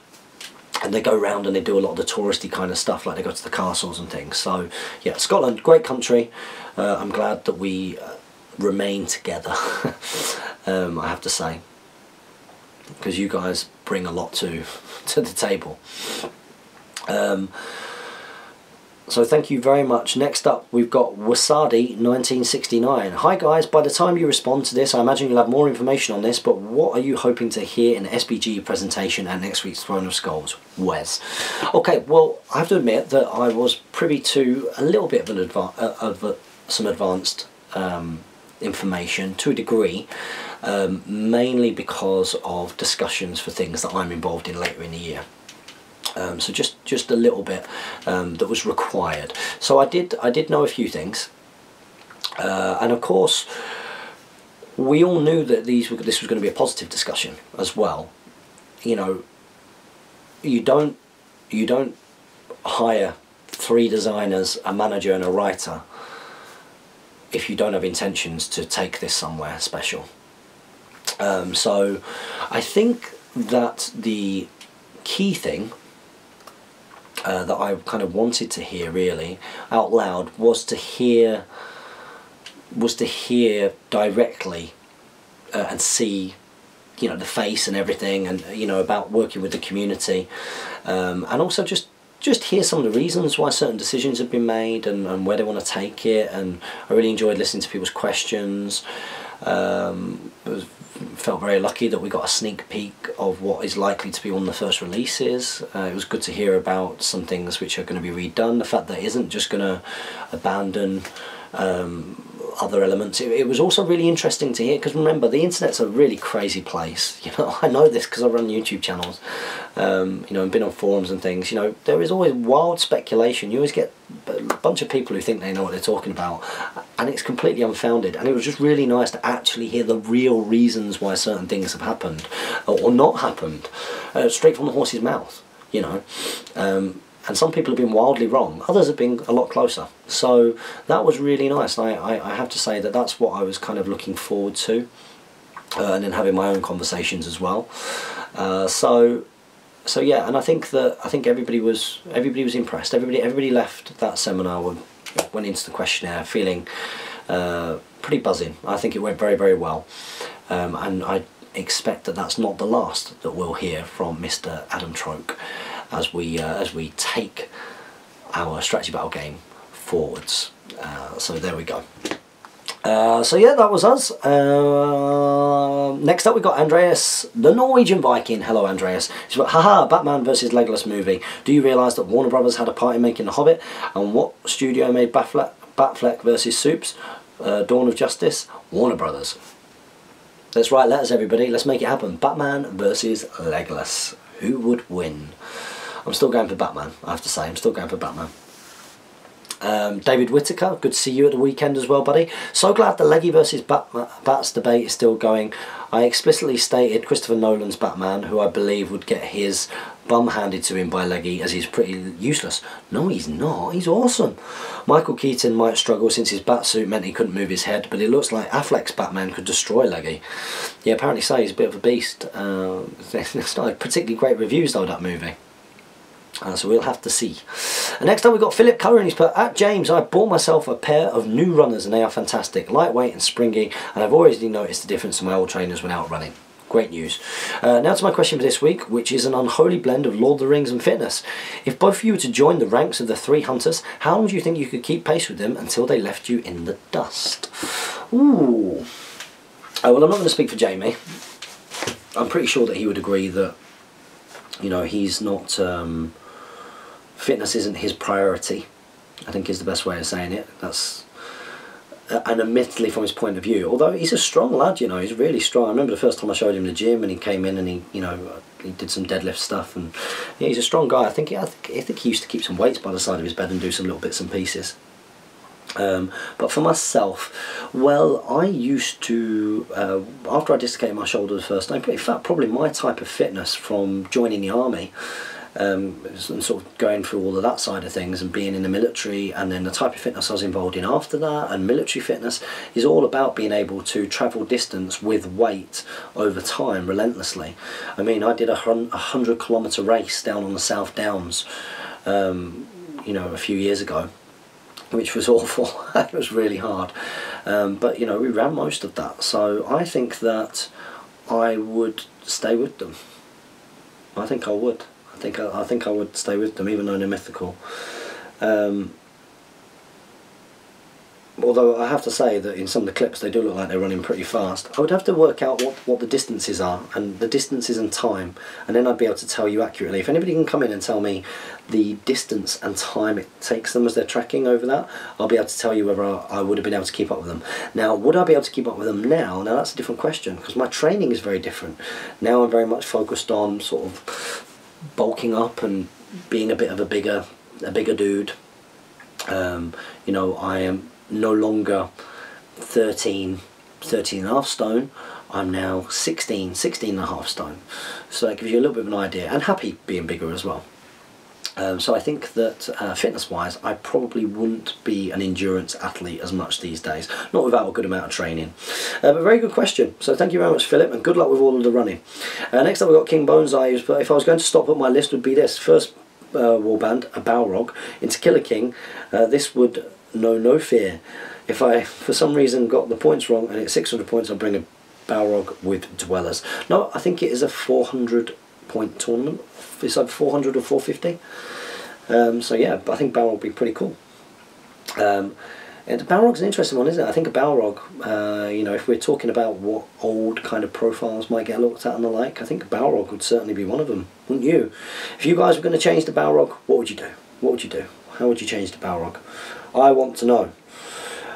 And they go round and they do a lot of the touristy kind of stuff, like they go to the castles and things. So yeah, Scotland, great country. I'm glad that we remain together, I have to say. Because you guys bring a lot to the table. So thank you very much. Next up, we've got Wasadi 1969. Hi guys, by the time you respond to this, I imagine you'll have more information on this, but what are you hoping to hear in the SBG presentation and next week's Throne of Skulls? Wes. Okay, well, I have to admit that I was privy to a little bit of some advanced information to a degree, mainly because of discussions for things that I'm involved in later in the year. So just a little bit that was required. So I did know a few things, and of course we all knew that this was going to be a positive discussion as well. You know, you don't hire 3 designers, a manager and a writer if you don't have intentions to take this somewhere special. So I think that the key thing that I kind of wanted to hear really out loud was to hear directly and see, you know, the face and everything, and you know, about working with the community, and also just hear some of the reasons why certain decisions have been made and where they want to take it. And I really enjoyed listening to people's questions. Felt very lucky that we got a sneak peek of what is likely to be one of the first releases. It was good to hear about some things which are going to be redone, the fact that it isn't just going to abandon other elements. It was also really interesting to hear, because remember, the internet's a really crazy place. You know, I know this because I run YouTube channels, you know, and been on forums and things. You know, there is always wild speculation. You always get a bunch of people who think they know what they're talking about, and it's completely unfounded. And it was just really nice to actually hear the real reasons why certain things have happened or not happened, straight from the horse's mouth. You know. And some people have been wildly wrong, others have been a lot closer. So that was really nice. I have to say that that's what I was kind of looking forward to, and then having my own conversations as well. So yeah, and I think everybody was impressed. Everybody left that seminar, went into the questionnaire feeling pretty buzzing. I think it went very, very well, and I expect that that's not the last that we'll hear from Mr. Adam Troke as we take our strategy battle game forwards. So there we go. So yeah, that was us. Next up we got Andreas, the Norwegian Viking. Hello Andreas. He's like, haha, Batman versus Legolas movie. Do you realise that Warner Brothers had a part in making The Hobbit? And what studio made Batfleck versus Supes? Dawn of Justice? Warner Brothers. Let's write letters, everybody. Let's make it happen. Batman versus Legolas. Who would win? I'm still going for Batman, I have to say. I'm still going for Batman. David Whittaker, good to see you at the weekend as well, buddy. So glad the Leggy versus Bats debate is still going. I explicitly stated Christopher Nolan's Batman, who I believe would get his bum handed to him by Leggy, as he's pretty useless. No, he's not. He's awesome. Michael Keaton might struggle since his bat suit meant he couldn't move his head, but it looks like Affleck's Batman could destroy Leggy. Yeah, apparently so. He's a bit of a beast. It's not particularly great reviews though, that movie. So we'll have to see. And next up we've got Philip Curran. He's put, at James, I bought myself a pair of new runners and they are fantastic, lightweight and springy, and I've already noticed the difference in my old trainers when out running. Great news. Now to my question for this week, which is an unholy blend of Lord of the Rings and fitness. If both of you were to join the ranks of the 3 hunters, how long do you think you could keep pace with them until they left you in the dust? Ooh. Well, I'm not going to speak for Jamie. I'm pretty sure that he would agree that, you know, he's not... fitness isn't his priority, I think is the best way of saying it. That's, and admittedly from his point of view, although he's a strong lad, you know, he's really strong. I remember the first time I showed him the gym and he came in and he, you know, he did some deadlift stuff, and yeah, he's a strong guy. I think he used to keep some weights by the side of his bed and do some little bits and pieces. But for myself, well, I used to, after I dislocated my shoulder the first time, in fact probably my type of fitness from joining the army, and sort of going through all of that side of things and being in the military, and then the type of fitness I was involved in after that, and military fitness is all about being able to travel distance with weight over time relentlessly. I mean, I did a 100-kilometre race down on the South Downs, you know, a few years ago, which was awful. It was really hard, but you know, we ran most of that, so I think that I would stay with them. I think I would. I think I would stay with them, even though they're mythical. Although I have to say that in some of the clips they do look like they're running pretty fast. I would have to work out what the distances are, and the distances and time, and then I'd be able to tell you accurately. If anybody can come in and tell me the distance and time it takes them as they're tracking over that, I'll be able to tell you whether I would have been able to keep up with them. Now, would I be able to keep up with them now? Now that's a different question, because my training is very different. Now I'm very much focused on sort of bulking up and being a bit of a bigger dude. You know, I am no longer 13 and a half stone. I'm now 16 and a half stone. So that gives you a little bit of an idea, and happy being bigger as well. So I think that fitness wise I probably wouldn't be an endurance athlete as much these days, not without a good amount of training. But very good question, so thank you very much, Philip, and good luck with all of the running. Next up we've got King Bones Eyes. But if I was going to stop at my list, would be this first warband, a Balrog into Killer King. This would know no fear. If I for some reason got the points wrong and it's 600 points, I'll bring a Balrog with Dwellers. No, I think it is a 400 point tournament. It's like 400 or 450. So yeah, I think Balrog would be pretty cool. And Balrog's an interesting one, isn't it? I think a Balrog, you know, if we're talking about what old kind of profiles might get looked at and the like, I think a Balrog would certainly be one of them, wouldn't you? If you guys were going to change the Balrog, what would you do? What would you do? How would you change the Balrog? I want to know.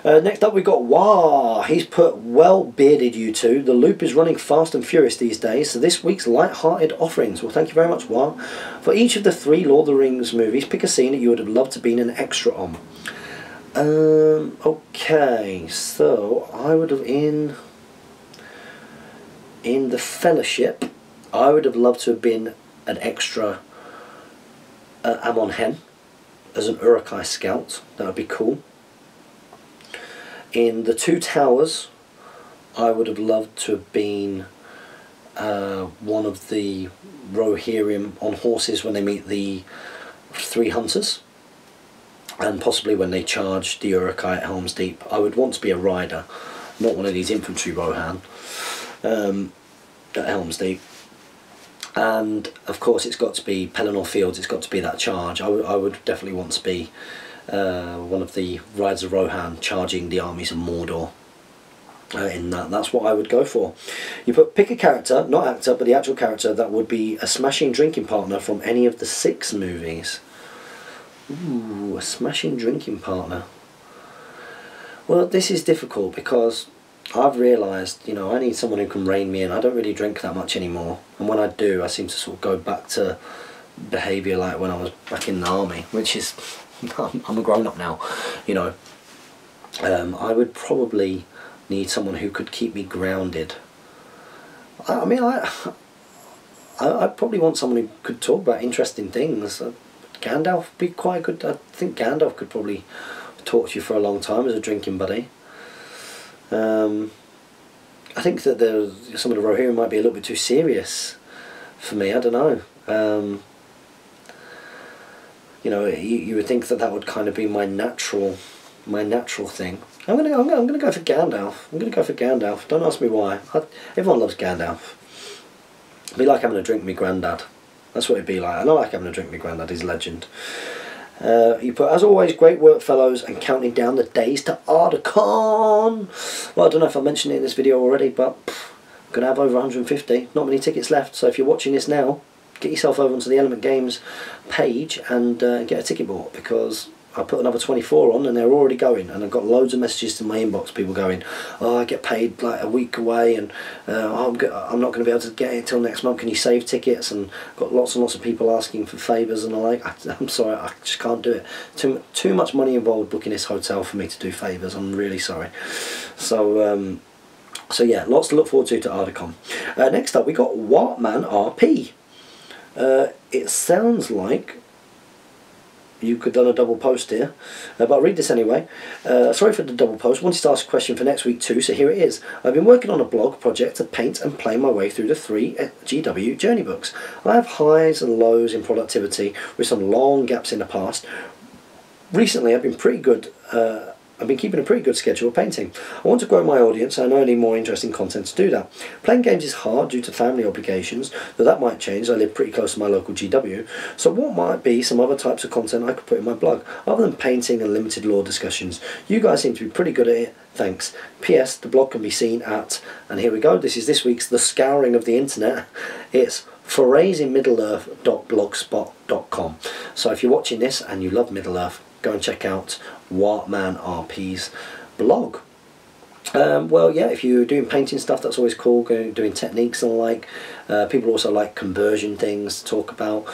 Next up we've got Wah. He's put, well bearded you two. The loop is running fast and furious these days, so this week's light-hearted offerings. Well, thank you very much, Wah. For each of the 3 Lord of the Rings movies, pick a scene that you would have loved to been an extra on. Okay, so I would have in The Fellowship, I would have loved to have been an extra Amon Hen as an Uruk-hai scout. That would be cool. In The Two Towers, I would have loved to have been one of the Rohirrim on horses when they meet the 3 hunters, and possibly when they charge the Uruk-hai at Helm's Deep. I would want to be a rider, not one of these infantry Rohan at Helm's Deep. And of course it's got to be Pelennor Fields, it's got to be that charge. I would definitely want to be one of the Riders of Rohan charging the armies of Mordor. In that's what I would go for. You put, pick a character, not actor, but the actual character that would be a smashing drinking partner from any of the 6 movies. Ooh, a smashing drinking partner. Well, this is difficult because I've realised, you know, I need someone who can rein me in. I don't really drink that much anymore, and when I do, I seem to sort of go back to behaviour like when I was back in the army, which is, I'm a grown-up now, you know. I would probably need someone who could keep me grounded. I mean, I probably want someone who could talk about interesting things. Gandalf would be quite good. I think Gandalf could probably talk to you for a long time as a drinking buddy. I think that some of the Rohirrim might be a little bit too serious for me. I don't know. You know, you would think that that would kind of be my natural thing. I'm gonna go for Gandalf. I'm gonna go for Gandalf. Don't ask me why. Everyone loves Gandalf. It'd be like having a drink with my granddad. That's what it'd be like. I don't like having a drink with my granddad. He's a legend. You put, as always, great work, fellows, and counting down the days to Ardacon. Well, I don't know if I mentioned it in this video already, but I'm gonna have over 150. Not many tickets left. So if you're watching this now, get yourself over onto the Element Games page and get a ticket bought, because I put another 24 on and they're already going, and I've got loads of messages to my inbox, people going, oh, I get paid like a week away, and I'm not going to be able to get it till next month, can you save tickets? And got lots and lots of people asking for favours and the like. I'm sorry, I just can't do it. Too much money involved booking this hotel for me to do favours. I'm really sorry. So so yeah, lots to look forward to Ardacon. Next up we got Wartman RP. It sounds like you could done a double post here, but I'll read this anyway. Sorry for the double post. Wanted to ask a question for next week too, so here it is. I've been working on a blog project to paint and play my way through the 3 GW journey books. I have highs and lows in productivity with some long gaps in the past. Recently I've been pretty good I've been keeping a pretty good schedule of painting. I want to grow my audience and I know I need more interesting content to do that. Playing games is hard due to family obligations, though that might change. I live pretty close to my local GW. So what might be some other types of content I could put in my blog, other than painting and limited lore discussions? You guys seem to be pretty good at it. Thanks. P.S. The blog can be seen at, and here we go, this is this week's The Scouring of the Internet. It's foraysinmiddle-earth.blogspot.com. So if you're watching this and you love Middle-earth, go and check out Wartman RP's blog. Well, yeah, if you're doing painting stuff, that's always cool, doing techniques and the like. People also like conversion things to talk about,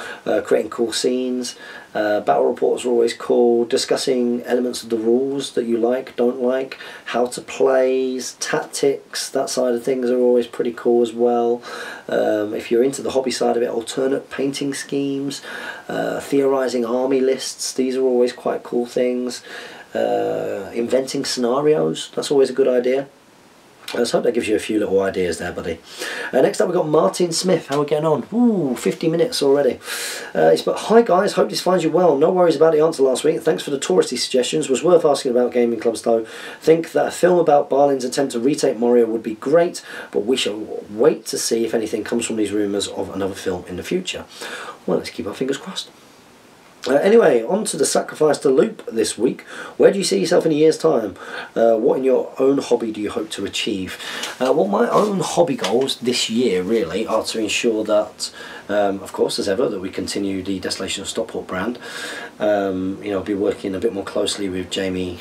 creating cool scenes. Battle reports are always cool, discussing elements of the rules that you like, don't like, how to play, tactics, that side of things are always pretty cool as well. If you're into the hobby side of it, alternate painting schemes, theorising army lists, these are always quite cool things. Inventing scenarios, that's always a good idea. Let's hope that gives you a few little ideas there, buddy. Next up we've got Martin Smith. How are we getting on? Ooh, 50 minutes already. He's put, hi guys, hope this finds you well. No worries about the answer last week. Thanks for the touristy suggestions. Was worth asking about gaming clubs though. Think that a film about Barlin's attempt to retake Moria would be great, but we shall wait to see if anything comes from these rumours of another film in the future. Well, let's keep our fingers crossed. Anyway, on to the Sacrifice to Loop this week. Where do you see yourself in a year's time? What in your own hobby do you hope to achieve? Well, my own hobby goals this year really are to ensure that, of course, as ever, that we continue the Desolation of Stockport brand. You know, I'll be working a bit more closely with Jamie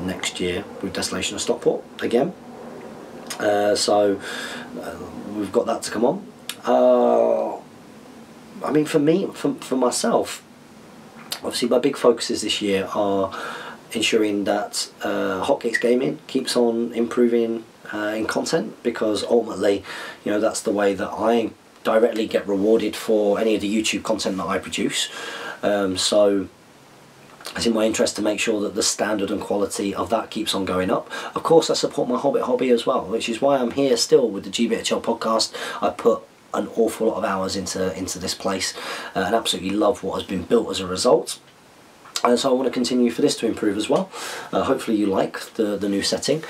next year with Desolation of Stockport again. So we've got that to come on. I mean, for me, for myself, obviously my big focuses this year are ensuring that Hotcakes Gaming keeps on improving in content, because ultimately, you know, that's the way that I directly get rewarded for any of the YouTube content that I produce. So it's in my interest to make sure that the standard and quality of that keeps on going up. Of course, I support my Hobbit hobby as well, which is why I'm here still with the GBHL podcast. I put an awful lot of hours into this place and absolutely love what has been built as a result, and so I want to continue for this to improve as well. Hopefully you like the new setting.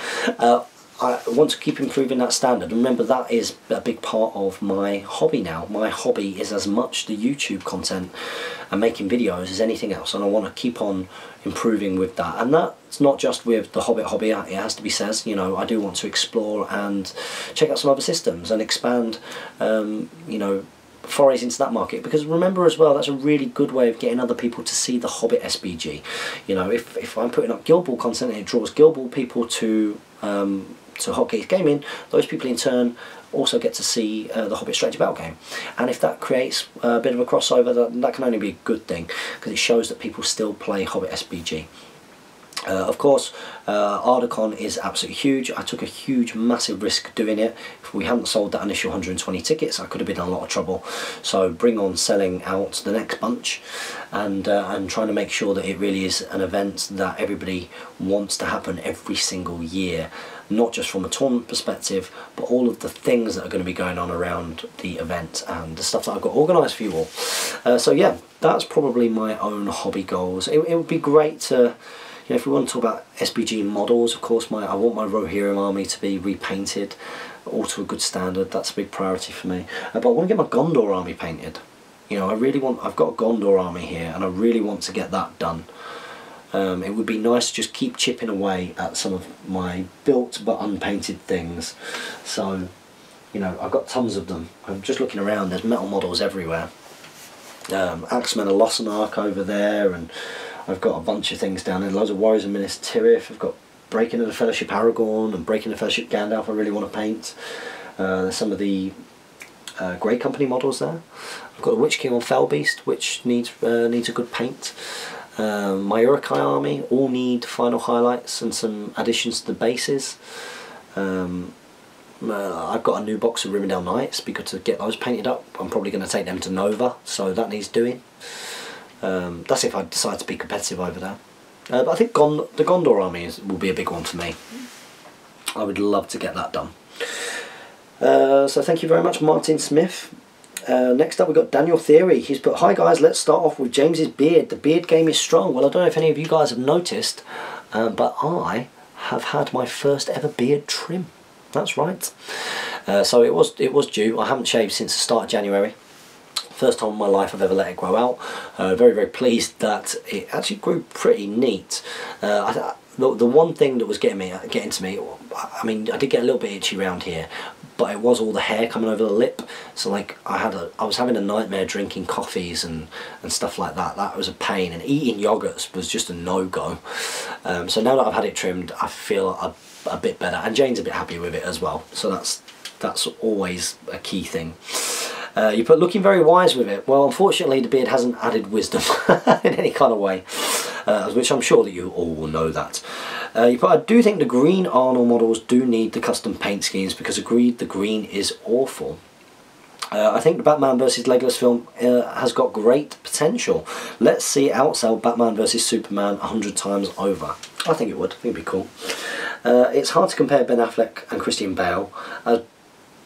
I want to keep improving that standard. Remember, that is a big part of my hobby now. My hobby is as much the YouTube content and making videos as anything else, and I want to keep on improving with that. And that's not just with the Hobbit hobby, it has to be said. You know, I do want to explore and check out some other systems and expand, you know, forays into that market, because remember as well, that's a really good way of getting other people to see the Hobbit SBG. You know, if I'm putting up Guild Ball content and it draws Guild Ball people to Hotcakes Gaming, those people in turn also get to see the Hobbit strategy battle game, and if that creates a bit of a crossover, that can only be a good thing, because it shows that people still play Hobbit SBG. Of course, Ardacon is absolutely huge. I took a huge, massive risk doing it. If we hadn't sold that initial 120 tickets, I could have been in a lot of trouble. So bring on selling out the next bunch, and trying to make sure that it really is an event that everybody wants to happen every single year. Not just from a tournament perspective, but all of the things that are going to be going on around the event and the stuff that I've got organised for you all. So yeah, that's probably my own hobby goals. It would be great to, you know, if we want to talk about SBG models, of course, I want my Rohirrim army to be repainted, all to a good standard. That's a big priority for me. But I want to get my Gondor army painted. You know, I've got a Gondor army here, and I really want to get that done. It would be nice to just keep chipping away at some of my built but unpainted things. So, you know, I've got tons of them. I'm just looking around, there's metal models everywhere. Axemen of Lossark over there, and I've got a bunch of things down there. Loads of Warriors of Minas Tirith. I've got Breaking of the Fellowship Aragorn and Breaking of the Fellowship Gandalf I really want to paint. There's some of the Grey Company models there. I've got the Witch King on Fellbeast, which needs a good paint. My Uruk-hai army all need final highlights and some additions to the bases. I've got a new box of Rivendell Knights, because to get those painted up I'm probably going to take them to Nova, so that needs doing. That's if I decide to be competitive over there. But I think the Gondor army will be a big one for me. I would love to get that done. So thank you very much, Martin Smith. Next up we've got Daniel Theory. He's put, hi guys, let's start off with James's beard. The beard game is strong. Well, I don't know if any of you guys have noticed, but I have had my first ever beard trim. That's right. So it was due. I haven't shaved since the start of January. First time in my life I've ever let it grow out. Very, very pleased that it actually grew pretty neat. The one thing that was getting to me, I mean, I did get a little bit itchy around here, but it was all the hair coming over the lip. So like I was having a nightmare drinking coffees and stuff like that. That was a pain, and eating yogurts was just a no-go. So now that I've had it trimmed, I feel a bit better, and Jane's a bit happy with it as well. So that's always a key thing. You put looking very wise with it. Well, unfortunately the beard hasn't added wisdom in any kind of way, which I'm sure that you all will know that. You put, I do think the green Arnold models do need the custom paint schemes, because agreed, the green is awful. I think the Batman vs Legolas film has got great potential. Let's see it outsell Batman vs Superman 100 times over. I think it would. I think it'd be cool. It's hard to compare Ben Affleck and Christian Bale.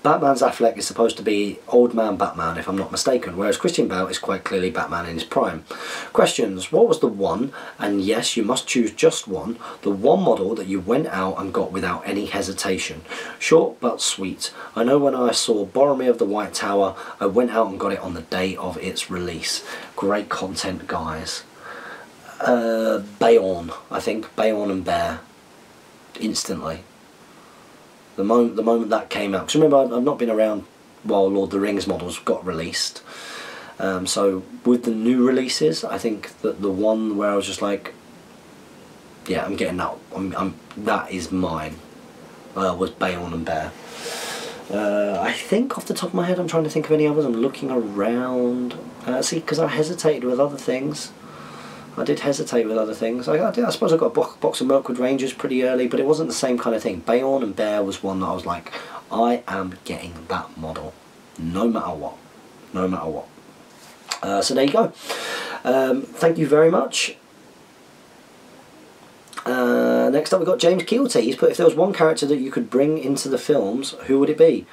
Batman's Affleck is supposed to be old man Batman, if I'm not mistaken, whereas Christian Bale is quite clearly Batman in his prime. Questions: what was the one, and yes, you must choose just one, the one model that you went out and got without any hesitation? Short but sweet. I know when I saw Boromir of the White Tower, I went out and got it on the day of its release. Great content, guys. Bayon, I think. Bayon and Bear. Instantly. The moment that came out, because remember, I've not been around while Lord of the Rings models got released. So with the new releases, I think that the one where I was just like, yeah, I'm getting that. That is mine. Was Bayon and Bear. I think off the top of my head, I'm trying to think of any others. I'm looking around. See, because I hesitated with other things. I did hesitate with other things. I suppose I got a box of Mirkwood Rangers pretty early, but it wasn't the same kind of thing. Bayon and Bear was one that I was like, I am getting that model, no matter what. No matter what. So there you go. Thank you very much. Next up we've got James Keelty. He's put, if there was one character that you could bring into the films, who would it be?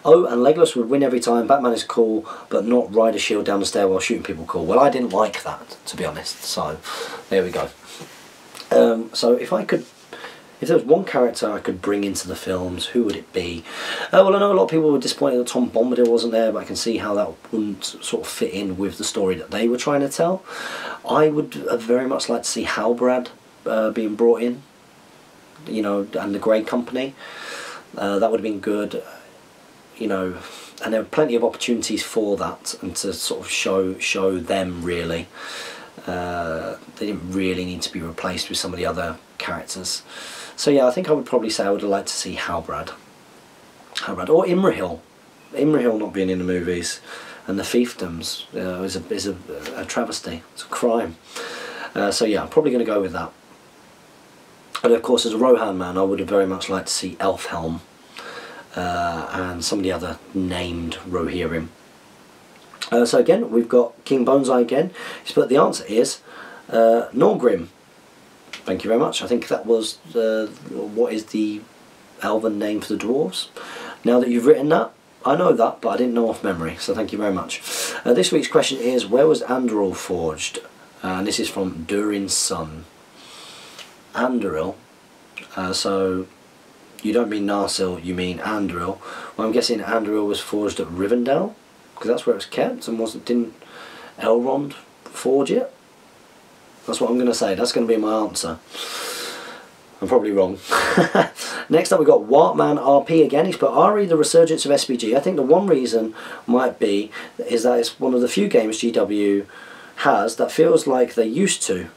Oh, and Legolas would win every time. Batman is cool, but not ride a shield down the stairwell shooting people cool. Well, I didn't like that, to be honest. So, there we go. So, if there was one character I could bring into the films, who would it be? Well, I know a lot of people were disappointed that Tom Bombadil wasn't there, but I can see how that wouldn't sort of fit in with the story that they were trying to tell. I would very much like to see Halbrand being brought in, you know, and the Grey Company. That would have been good. You know, and there were plenty of opportunities for that, and to sort of show them really. They didn't really need to be replaced with some of the other characters. So yeah, I think I would probably say I would have liked to see Halbrand or Imrahil. Imrahil not being in the movies, and the fiefdoms is a travesty. It's a crime. So yeah, I'm probably going to go with that. And of course, as a Rohan man, I would have very much liked to see Elfhelm. And some of the other named Rohirrim. So again, we've got King Boneseye again. But the answer is Norgrim. Thank you very much. I think that was what is the elven name for the dwarves. Now that you've written that, I know that, but I didn't know off memory. So thank you very much. This week's question is, where was Anduril forged? And this is from Durin's son. Anduril. So you don't mean Narsil, you mean Anduril. Well, I'm guessing Anduril was forged at Rivendell, because that's where it was kept, and didn't Elrond forge it? That's what I'm going to say. That's going to be my answer. I'm probably wrong. Next up we've got Wartman RP again. He's put RE the resurgence of SBG. I think the one reason might be is that it's one of the few games GW has that feels like they used to.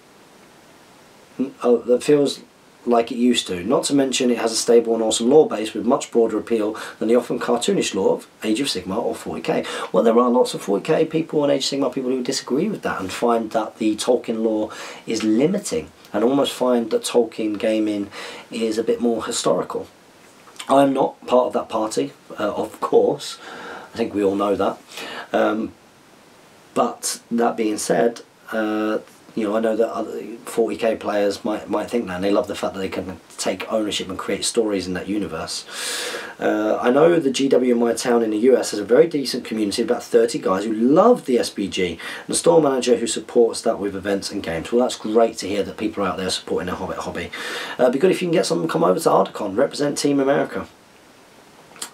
That feels like it used to. Not to mention it has a stable and awesome lore base with much broader appeal than the often cartoonish lore of Age of Sigmar or 40k. Well, there are lots of 40k people and Age of Sigmar people who disagree with that and find that the Tolkien lore is limiting, and almost find that Tolkien gaming is a bit more historical. I'm not part of that party, of course. I think we all know that. But that being said, You know, I know that other 40k players might think that, and they love the fact that they can take ownership and create stories in that universe. I know the GW in my town in the US has a very decent community of about 30 guys who love the SBG, and a store manager who supports that with events and games. Well, that's great to hear that people are out there supporting their Hobbit hobby. It'd be good if you can get someone to come over to Ardacon, represent Team America.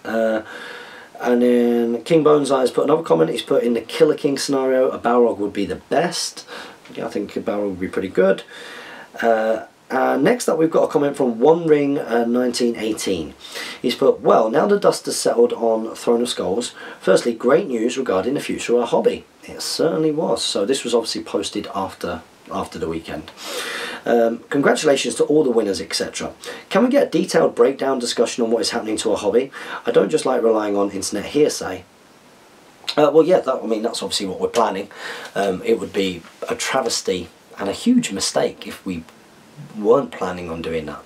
And then King Bonsai has put another comment. He's put, in the Killer King scenario, a Balrog would be the best. Yeah, I think a Balrog would be pretty good. Next up, we've got a comment from One Ring 1918. He's put, well, now the dust has settled on Throne of Skulls, firstly, great news regarding the future of our hobby. It certainly was. So this was obviously posted after the weekend. Congratulations to all the winners, etc. Can we get a detailed breakdown discussion on what is happening to our hobby? I don't just like relying on internet hearsay. Well, yeah, I mean, that's obviously what we're planning. It would be a travesty and a huge mistake if we weren't planning on doing that.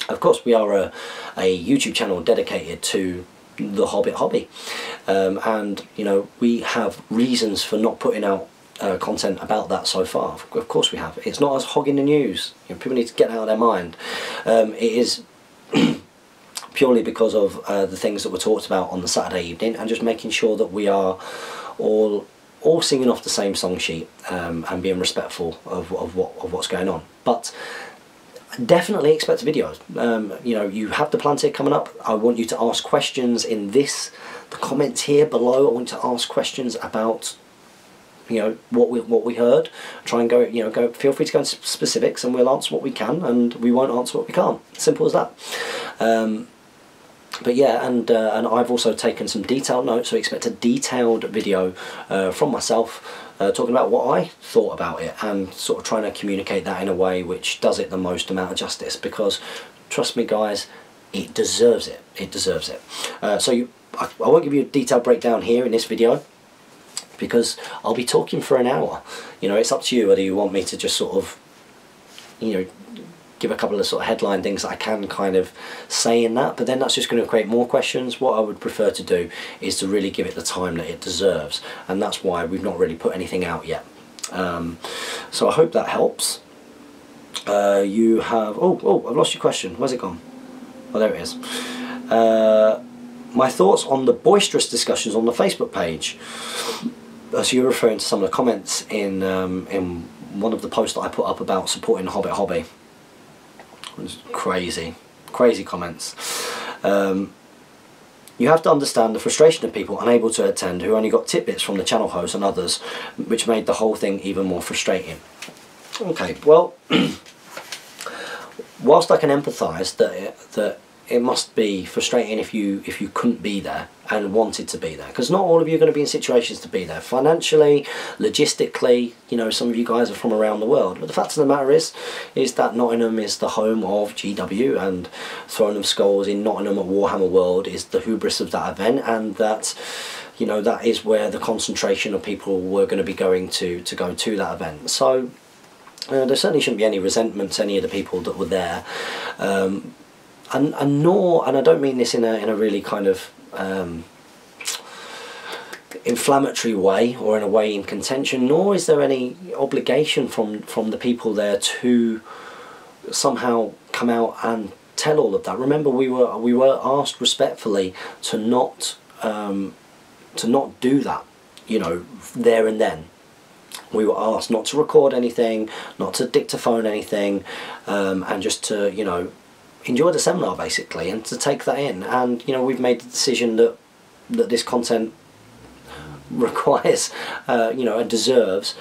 Of course, we are a YouTube channel dedicated to the Hobbit hobby, and you know, we have reasons for not putting out content about that so far. Of course we have. It's not us hogging the news. You know, people need to get out of their mind. It is purely because of the things that were talked about on the Saturday evening, and just making sure that we are all singing off the same song sheet, and being respectful of what's going on. But definitely expect videos. You know, you have the Plantier coming up. I want you to ask questions in the comments here below. I want you to ask questions about, you know, what we heard. Try and go, you know, feel free to go into specifics, and we'll answer what we can, and we won't answer what we can't. Simple as that. But yeah, and I've also taken some detailed notes, so expect a detailed video from myself, talking about what I thought about it, and sort of trying to communicate that in a way which does it the most amount of justice, because trust me guys, it deserves it. It deserves it. So I won't give you a detailed breakdown here in this video, because I'll be talking for an hour. You know, it's up to you whether you want me to just sort of, you know, give a couple of sort of headline things that I can kind of say in that, but then that's just going to create more questions. What I would prefer to do is to really give it the time that it deserves, and that's why we've not really put anything out yet. So I hope that helps. You have, oh, I've lost your question. Where's it gone? Oh, there it is. My thoughts on the boisterous discussions on the Facebook page. So you're referring to some of the comments in one of the posts that I put up about supporting the Hobbit hobby. It was crazy comments. You have to understand the frustration of people unable to attend who only got tidbits from the channel host and others, which made the whole thing even more frustrating. Okay, well, whilst I can empathise that it must be frustrating if you couldn't be there and wanted to be there, because not all of you are going to be in situations to be there financially, logistically. You know, some of you guys are from around the world, but the fact of the matter is that Nottingham is the home of GW, and Throne of Skulls in Nottingham at Warhammer World is the hubris of that event, and that, you know, that is where the concentration of people were going to be going to go to that event. So there certainly shouldn't be any resentment to any of the people that were there. And I don't mean this in a really kind of inflammatory way, or in a way in contention, nor is there any obligation from the people there to somehow come out and tell all of that. Remember, we were asked respectfully to not do that, you know, there and then. We were asked not to record anything, not to dictaphone anything, and just to, you know, enjoy the seminar basically, and to take that in. And you know, we've made the decision that this content requires, you know, and deserves,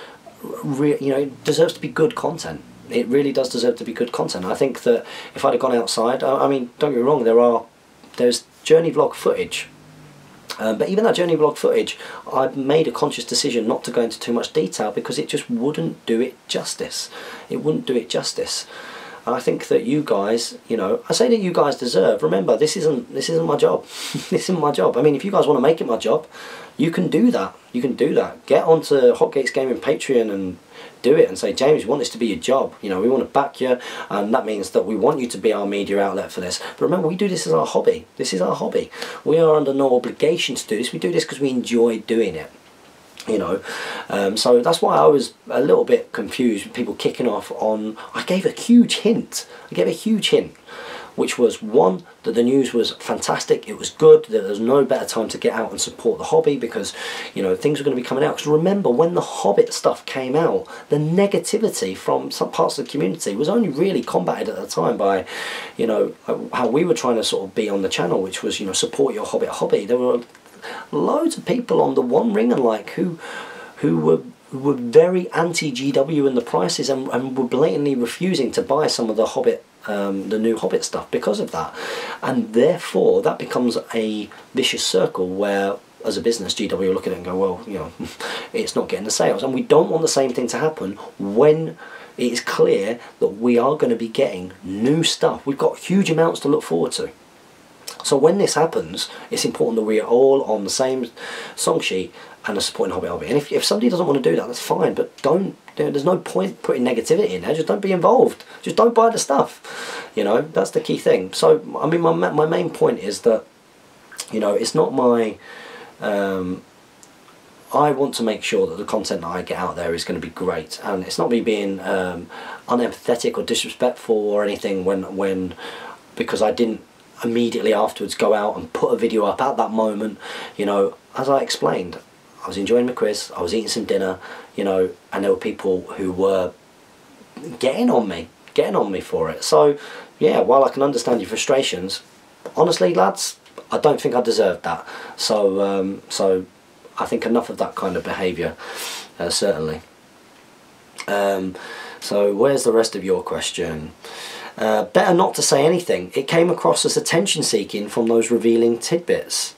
it deserves to be good content. It really does deserve to be good content. I think that if I'd have gone outside, I mean, don't get me wrong, there's journey vlog footage, but even that journey vlog footage, I've made a conscious decision not to go into too much detail, because it just wouldn't do it justice. It wouldn't do it justice. And I think that you guys, you know, I say that you guys deserve. Remember, this isn't my job. This isn't my job. I mean, if you guys want to make it my job, you can do that. You can do that. Get onto Hotgates Gaming Patreon and do it, and say, James, we want this to be your job. You know, we want to back you, and that means that we want you to be our media outlet for this. But remember, we do this as our hobby. This is our hobby. We are under no obligation to do this. We do this because we enjoy doing it. You know, so that's why I was a little bit confused with people kicking off on. I gave a huge hint. Which was, one, that the news was fantastic, it was good, that there was no better time to get out and support the hobby, because, you know, things were going to be coming out. Because remember, when the Hobbit stuff came out, the negativity from some parts of the community was only really combated at the time by, you know, how we were trying to sort of be on the channel, which was, you know, support your Hobbit hobby. There were loads of people on the One Ring and like who were very anti-GW and the prices, and were blatantly refusing to buy some of the Hobbit, the new Hobbit stuff because of that. And therefore that becomes a vicious circle where, as a business, GW look at it and go, well, you know, it's not getting the sales. And we don't want the same thing to happen when it is clear that we are going to be getting new stuff. We've got huge amounts to look forward to. So when this happens, it's important that we are all on the same song sheet and are supporting Hobby. And if somebody doesn't want to do that, that's fine, but don't, you know, there's no point putting negativity in there. Just don't be involved. Just don't buy the stuff. You know, that's the key thing. So, I mean, my main point is that, you know, it's not my... I want to make sure that the content that I get out there is going to be great, and it's not me being unempathetic or disrespectful or anything because I didn't immediately afterwards go out and put a video up at that moment. You know, as I explained, I was enjoying my quiz, I was eating some dinner, you know, and there were people who were getting on me for it. So yeah, while I can understand your frustrations, honestly lads, I don't think I deserved that. So so I think enough of that kind of behaviour, certainly. So where's the rest of your question? Better not to say anything. It came across as attention seeking from those revealing tidbits,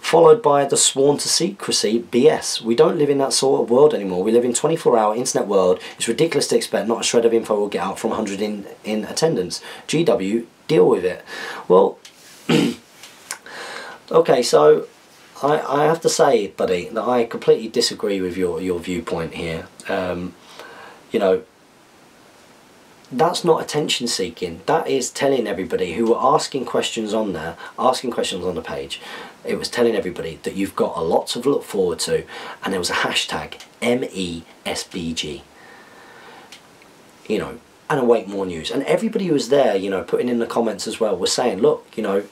followed by the sworn to secrecy BS. We don't live in that sort of world anymore. We live in 24-hour internet world. It's ridiculous to expect not a shred of info will get out from 100 in attendance. GW, deal with it. Well, okay, so I have to say, buddy, that I completely disagree with your viewpoint here. You know, that's not attention seeking. That is telling everybody who were asking questions on there, asking questions on the page, it was telling everybody that you've got a lot to look forward to, and there was a hashtag MESBG, you know, and await more news. And everybody who was there, you know, putting in the comments as well, was saying, look, you know,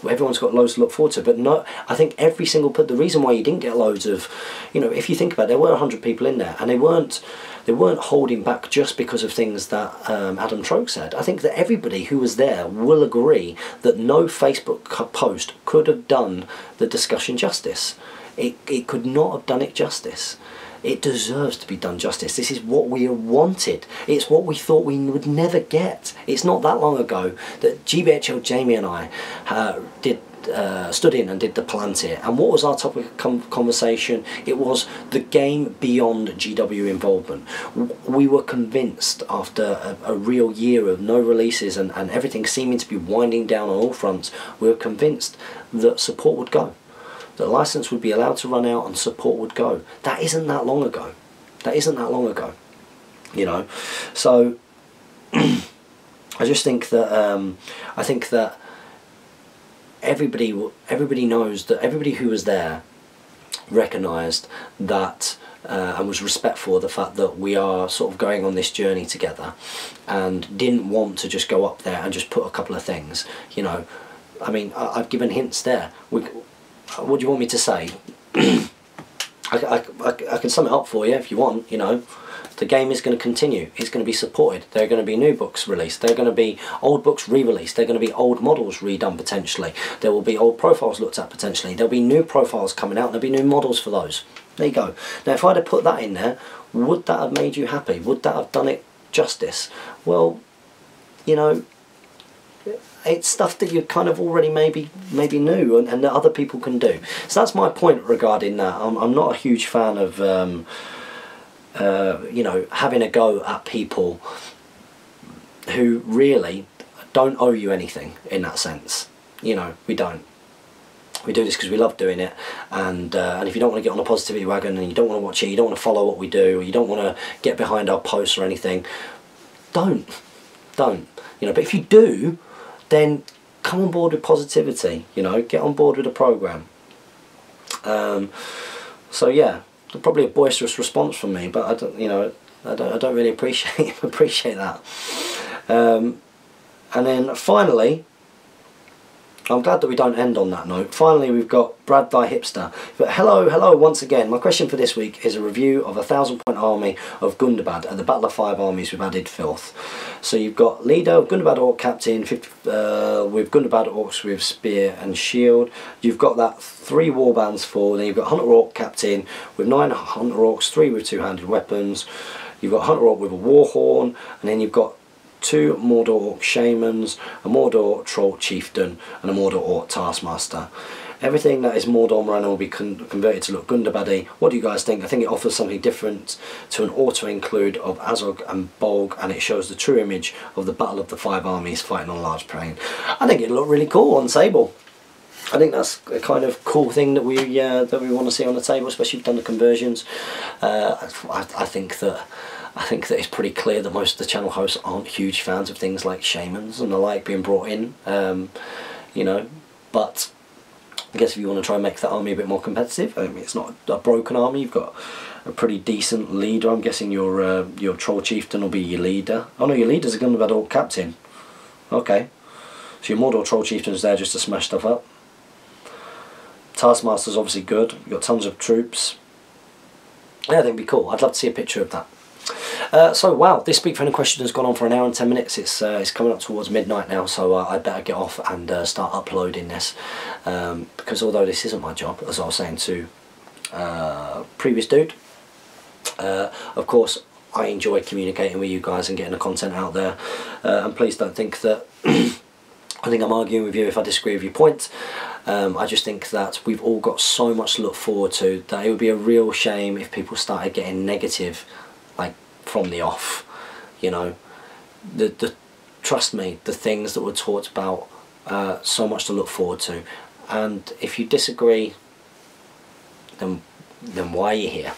everyone's got loads to look forward to. But no, I think every single, the reason why you didn't get loads of, you know, if you think about it, there were 100 people in there, and they weren't holding back just because of things that Adam Troke said. I think that everybody who was there will agree that no Facebook post could have done the discussion justice. It could not have done it justice. It deserves to be done justice. This is what we wanted. It's what we thought we would never get. It's not that long ago that GBHL Jamie and I stood in and did the Palantir. And what was our topic of conversation? It was the game beyond GW involvement. We were convinced, after a real year of no releases and everything seeming to be winding down on all fronts, we were convinced that support would go. The license would be allowed to run out and support would go. That isn't that long ago. That isn't that long ago. You know, so I just think that everybody knows that everybody who was there recognised that and was respectful of the fact that we are sort of going on this journey together, and didn't want to just go up there and just put a couple of things. You know, I mean, I've given hints there. What do you want me to say? I can sum it up for you if you want. You know, the game is going to continue. It's going to be supported. There are going to be new books released. There are going to be old books re-released. There are going to be old models redone potentially. There will be old profiles looked at potentially. There'll be new profiles coming out. There'll be new models for those. There you go. Now, if I'd have put that in there, would that have made you happy? Would that have done it justice? Well, you know, it's stuff that you kind of already maybe knew and that other people can do. So that's my point regarding that. I'm not a huge fan of you know, having a go at people who really don't owe you anything in that sense. You know, we don't. We do this because we love doing it, and if you don't want to get on a positivity wagon and you don't want to watch it, you don't want to follow what we do, or you don't want to get behind our posts or anything, don't. You know, but if you do, then come on board with positivity, you know, get on board with the program. So yeah, probably a boisterous response from me, but I don't, you know, I don't really appreciate that. And then finally, I'm glad that we don't end on that note. Finally, we've got Brad Thy Hipster. But hello once again. My question for this week is a review of a 1,000-point army of Gundabad at the Battle of 5 Armies with added filth. So you've got leader, Gundabad Orc Captain, with Gundabad Orcs with spear and shield. You've got that 3 warbands for. Then you've got Hunter Orc Captain with 9 Hunter Orcs, 3 with 2-handed weapons. You've got Hunter Orc with a war horn, and then you've got 2 Mordor Orc Shamans, a Mordor Troll Chieftain, and a Mordor Orc Taskmaster. Everything that is Mordor Morana will be converted to look Gundabadi. What do you guys think? I think it offers something different to an auto-include of Azog and Bolg, and it shows the true image of the Battle of the 5 Armies fighting on a large plain. I think it looked really cool on the table. I think that's a kind of cool thing that we want to see on the table, especially if you've done the conversions. I think that it's pretty clear that most of the channel hosts aren't huge fans of things like shamans and the like being brought in, you know, but I guess if you want to try and make that army a bit more competitive, I mean, it's not a broken army. You've got a pretty decent leader. I'm guessing your Troll Chieftain will be your leader. Oh no, your leader's a Gundabad Orc Captain. Okay, so your Mordor Troll Chieftain's there just to smash stuff up. Taskmaster's obviously good. You've got tons of troops. Yeah, I think it'd be cool. I'd love to see a picture of that. So wow, this Speak Friend question has gone on for 1 hour and 10 minutes. It's coming up towards midnight now, so I'd better get off and start uploading this, because although this isn't my job, as I was saying to previous dude, of course I enjoy communicating with you guys and getting the content out there, and please don't think that I think I'm arguing with you if I disagree with your point. I just think that we've all got so much to look forward to that it would be a real shame if people started getting negative, like from the off. You know, trust me, the things that were talked about, so much to look forward to, and if you disagree, then why are you here?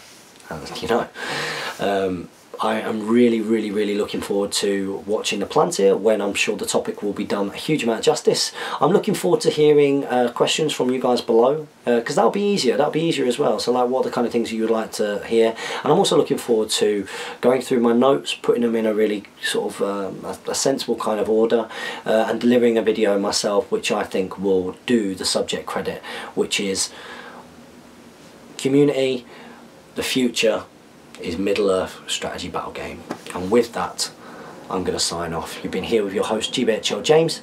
You know, I am really looking forward to watching the Plantier when I'm sure the topic will be done a huge amount of justice. I'm looking forward to hearing questions from you guys below, because that'll be easier as well. So like, what are the kind of things you would like to hear? And I'm also looking forward to going through my notes, putting them in a really sort of a sensible kind of order, and delivering a video myself which I think will do the subject credit, which is community, the future is Middle-earth strategy battle game. And with that, I'm going to sign off. You've been here with your host GBHL James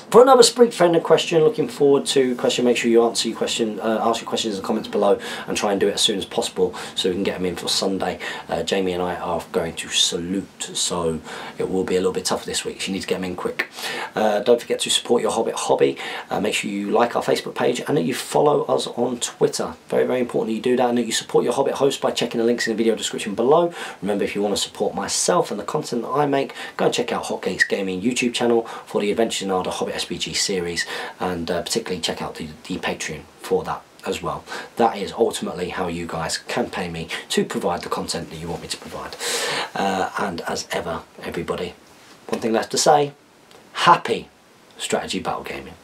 for another Speak Friend question. Looking forward to question. Make sure you answer your question, ask your questions in the comments below, and try and do it as soon as possible so we can get them in for Sunday. Jamie and I are going to salute, so it will be a little bit tougher this week. So you need to get them in quick. Don't forget to support your Hobbit hobby. Make sure you like our Facebook page and that you follow us on Twitter. Very important that you do that, and that you support your Hobbit host by checking the links in the video description below. Remember, if you want to support myself and the content that I make, go and check out Hotcakes Gaming YouTube channel for the Adventures in Arda Hobbit SBG series, and particularly check out the Patreon for that as well. That is ultimately how you guys can pay me to provide the content that you want me to provide. And as ever, everybody, one thing left to say: happy strategy battle gaming.